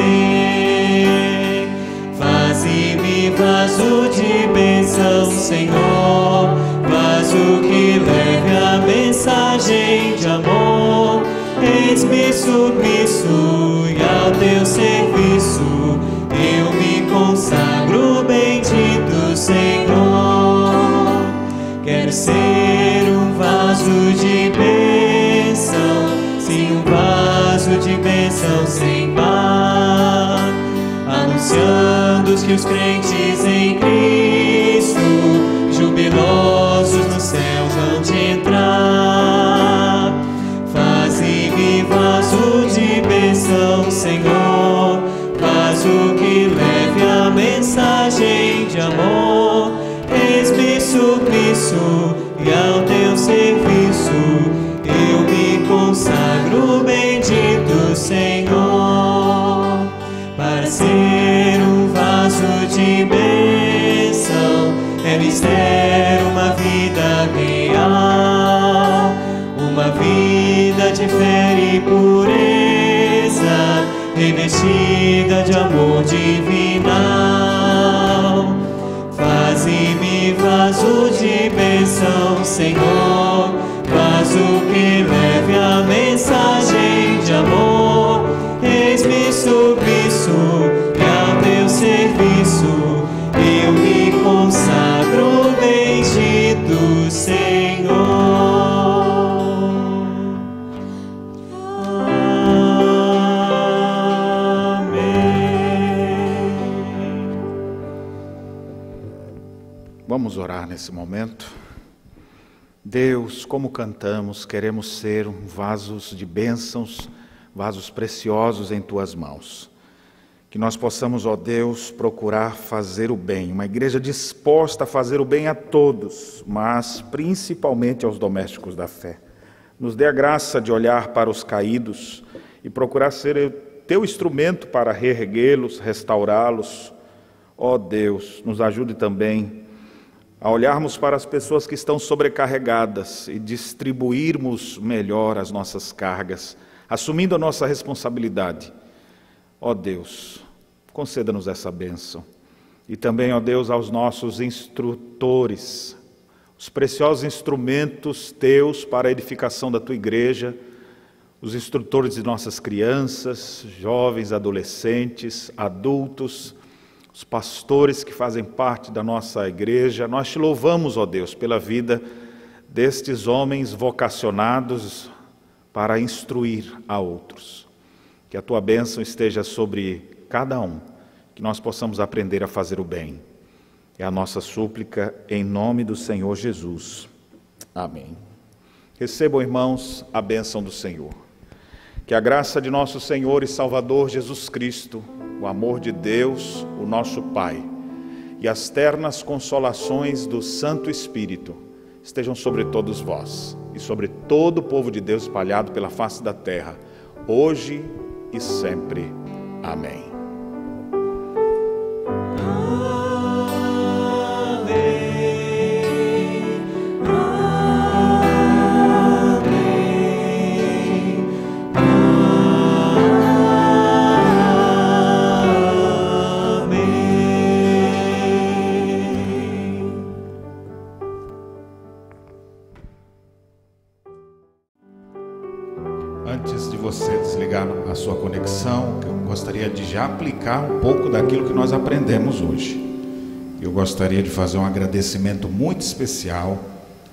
Faze-me vaso de bênção, Senhor, vaso que leve a mensagem de amor. Eis-me submisso e ao teu serviço eu me consagro, bendito Senhor. Quero ser um vaso de bênção, sim, um vaso de bênção sem par, anunciando que os crentes em Cristo, jubilosos nos céus hão de entrar. Faze-me vaso de bênção, Senhor, vaso que leve a mensagem de amor. Eis-me submisso e ao teu serviço eu me consagro, bendito Senhor. Para ser um vaso de bênção é mistério uma vida real, uma vida de fé e pureza, revestida de amor divinal. Faze-me vaso de bênção, Senhor, vaso que leve a mensagem de amor. Eis-me submisso e ao teu serviço eu me consagro, bendito Senhor. Amém. Vamos orar nesse momento. Deus, como cantamos, queremos ser vasos de bênçãos, vasos preciosos em Tuas mãos. Que nós possamos, ó Deus, procurar fazer o bem, uma igreja disposta a fazer o bem a todos, mas principalmente aos domésticos da fé. Nos dê a graça de olhar para os caídos e procurar ser Teu instrumento para reerguê-los, restaurá-los. Ó Deus, nos ajude também a olharmos para as pessoas que estão sobrecarregadas e distribuirmos melhor as nossas cargas, assumindo a nossa responsabilidade. Ó Deus, conceda-nos essa bênção. E também, ó Deus, aos nossos instrutores, os preciosos instrumentos Teus para a edificação da Tua igreja, os instrutores de nossas crianças, jovens, adolescentes, adultos, os pastores que fazem parte da nossa igreja. Nós Te louvamos, ó Deus, pela vida destes homens vocacionados para instruir a outros. Que a Tua bênção esteja sobre cada um, que nós possamos aprender a fazer o bem. É a nossa súplica em nome do Senhor Jesus. Amém. Recebam, irmãos, a bênção do Senhor. Que a graça de nosso Senhor e Salvador Jesus Cristo, o amor de Deus, o nosso Pai, e as ternas consolações do Santo Espírito estejam sobre todos vós e sobre todo o povo de Deus espalhado pela face da terra, hoje e sempre. Amém. Antes de você desligar a sua conexão, eu gostaria de já aplicar um pouco daquilo que nós aprendemos hoje. Eu gostaria de fazer um agradecimento muito especial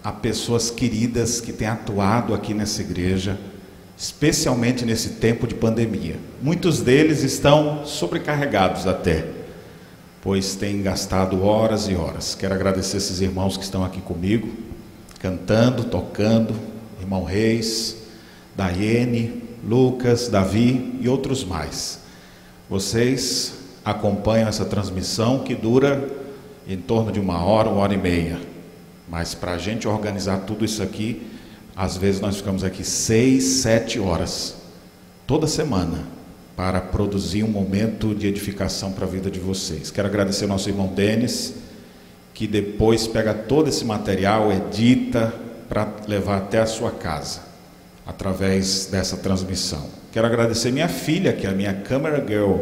a pessoas queridas que têm atuado aqui nessa igreja, especialmente nesse tempo de pandemia. Muitos deles estão sobrecarregados até, pois têm gastado horas e horas. Quero agradecer esses irmãos que estão aqui comigo, cantando, tocando, irmão Reis, Daiane, Lucas, Davi e outros mais. Vocês acompanham essa transmissão que dura em torno de 1 hora e meia. Mas para a gente organizar tudo isso aqui, às vezes nós ficamos aqui 6, 7 horas, toda semana, para produzir um momento de edificação para a vida de vocês. Quero agradecer ao nosso irmão Denis, que depois pega todo esse material, edita para levar até a sua casa, através dessa transmissão. Quero agradecer minha filha, que é a minha camera girl,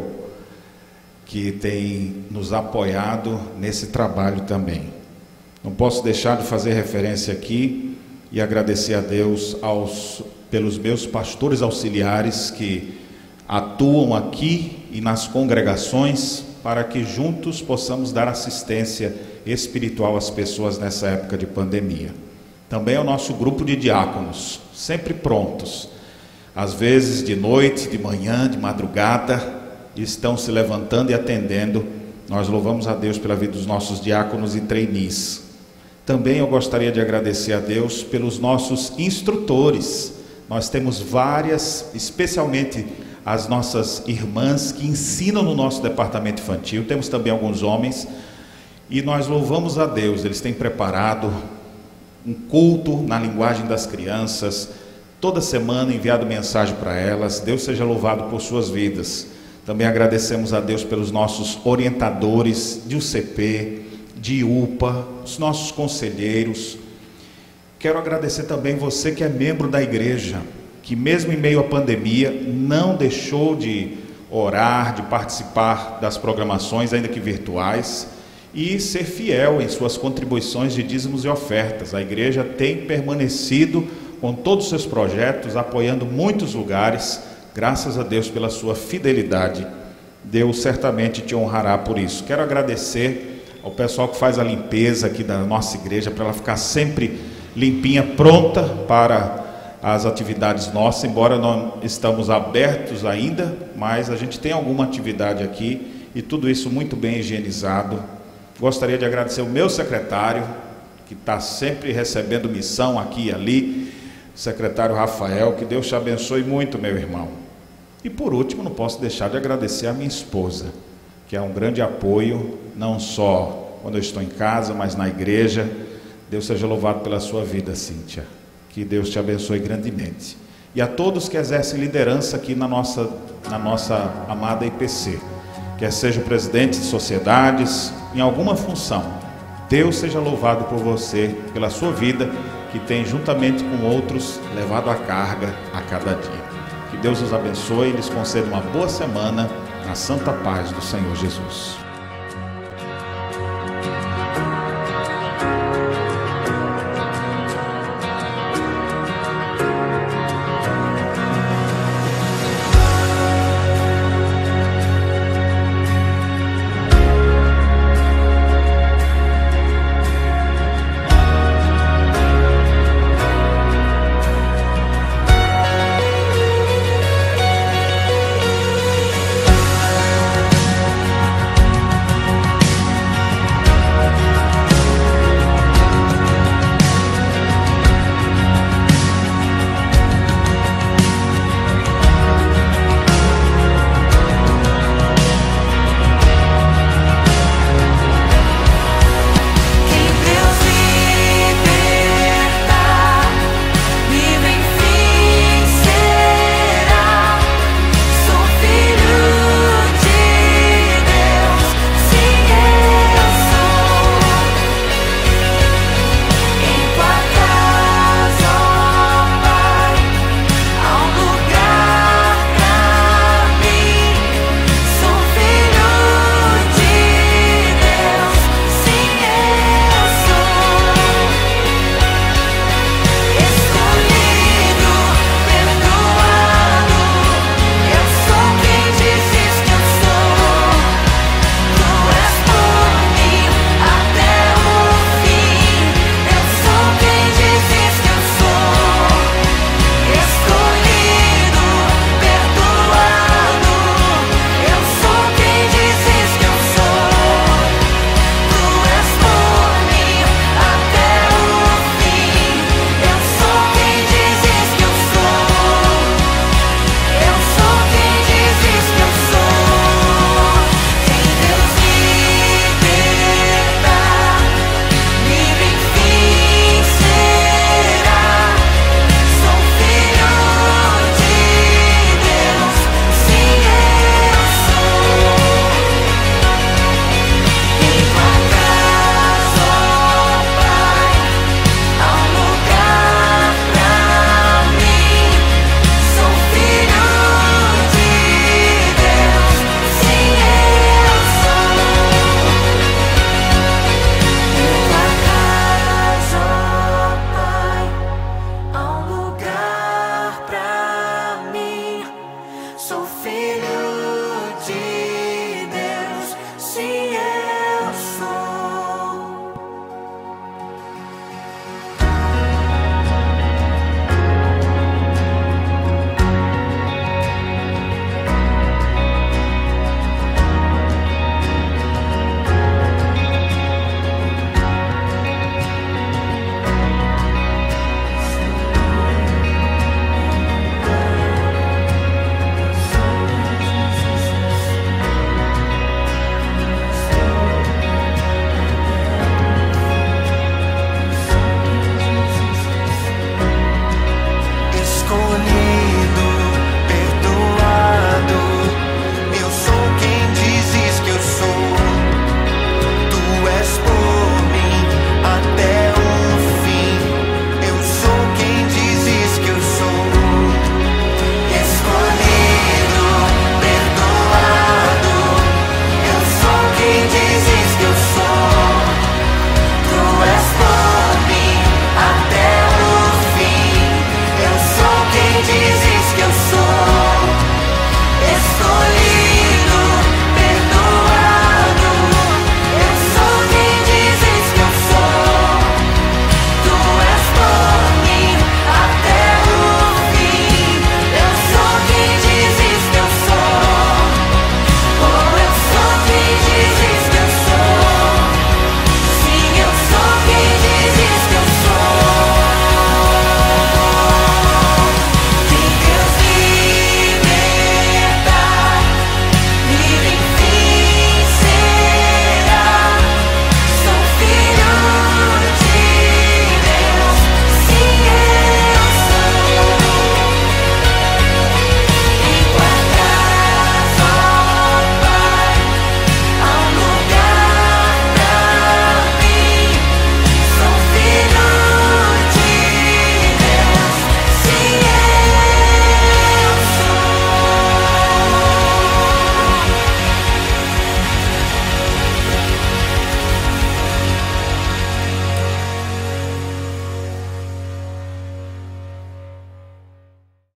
que tem nos apoiado nesse trabalho também. Não posso deixar de fazer referência aqui e agradecer a Deus pelos meus pastores auxiliares que atuam aqui e nas congregações para que juntos possamos dar assistência espiritual às pessoas nessa época de pandemia. Também é o nosso grupo de diáconos, sempre prontos, às vezes de noite, de manhã, de madrugada, estão se levantando e atendendo. Nós louvamos a Deus pela vida dos nossos diáconos e trainees. Também eu gostaria de agradecer a Deus pelos nossos instrutores. Nós temos várias, especialmente as nossas irmãs que ensinam no nosso departamento infantil. Temos também alguns homens e nós louvamos a Deus. Eles têm preparado um culto na linguagem das crianças, toda semana enviado mensagem para elas. Deus seja louvado por suas vidas. Também agradecemos a Deus pelos nossos orientadores de UCP, de UPA, os nossos conselheiros. Quero agradecer também você que é membro da igreja, que mesmo em meio à pandemia não deixou de orar, de participar das programações, ainda que virtuais, e ser fiel em suas contribuições de dízimos e ofertas. A igreja tem permanecido com todos os seus projetos, apoiando muitos lugares, graças a Deus pela sua fidelidade. Deus certamente te honrará por isso. Quero agradecer ao pessoal que faz a limpeza aqui da nossa igreja, para ela ficar sempre limpinha, pronta para as atividades nossas, embora não estamos abertos ainda, mas a gente tem alguma atividade aqui, e tudo isso muito bem higienizado. Gostaria de agradecer o meu secretário, que está sempre recebendo missão aqui e ali, secretário Rafael. Que Deus te abençoe muito, meu irmão. E por último, não posso deixar de agradecer a minha esposa, que é um grande apoio, não só quando eu estou em casa, mas na igreja. Deus seja louvado pela sua vida, Cíntia. Que Deus te abençoe grandemente. E a todos que exercem liderança aqui na nossa amada IPC, quer seja o presidente de sociedades, em alguma função, Deus seja louvado por você, pela sua vida, que tem juntamente com outros levado a carga a cada dia. Que Deus os abençoe e lhes conceda uma boa semana na santa paz do Senhor Jesus.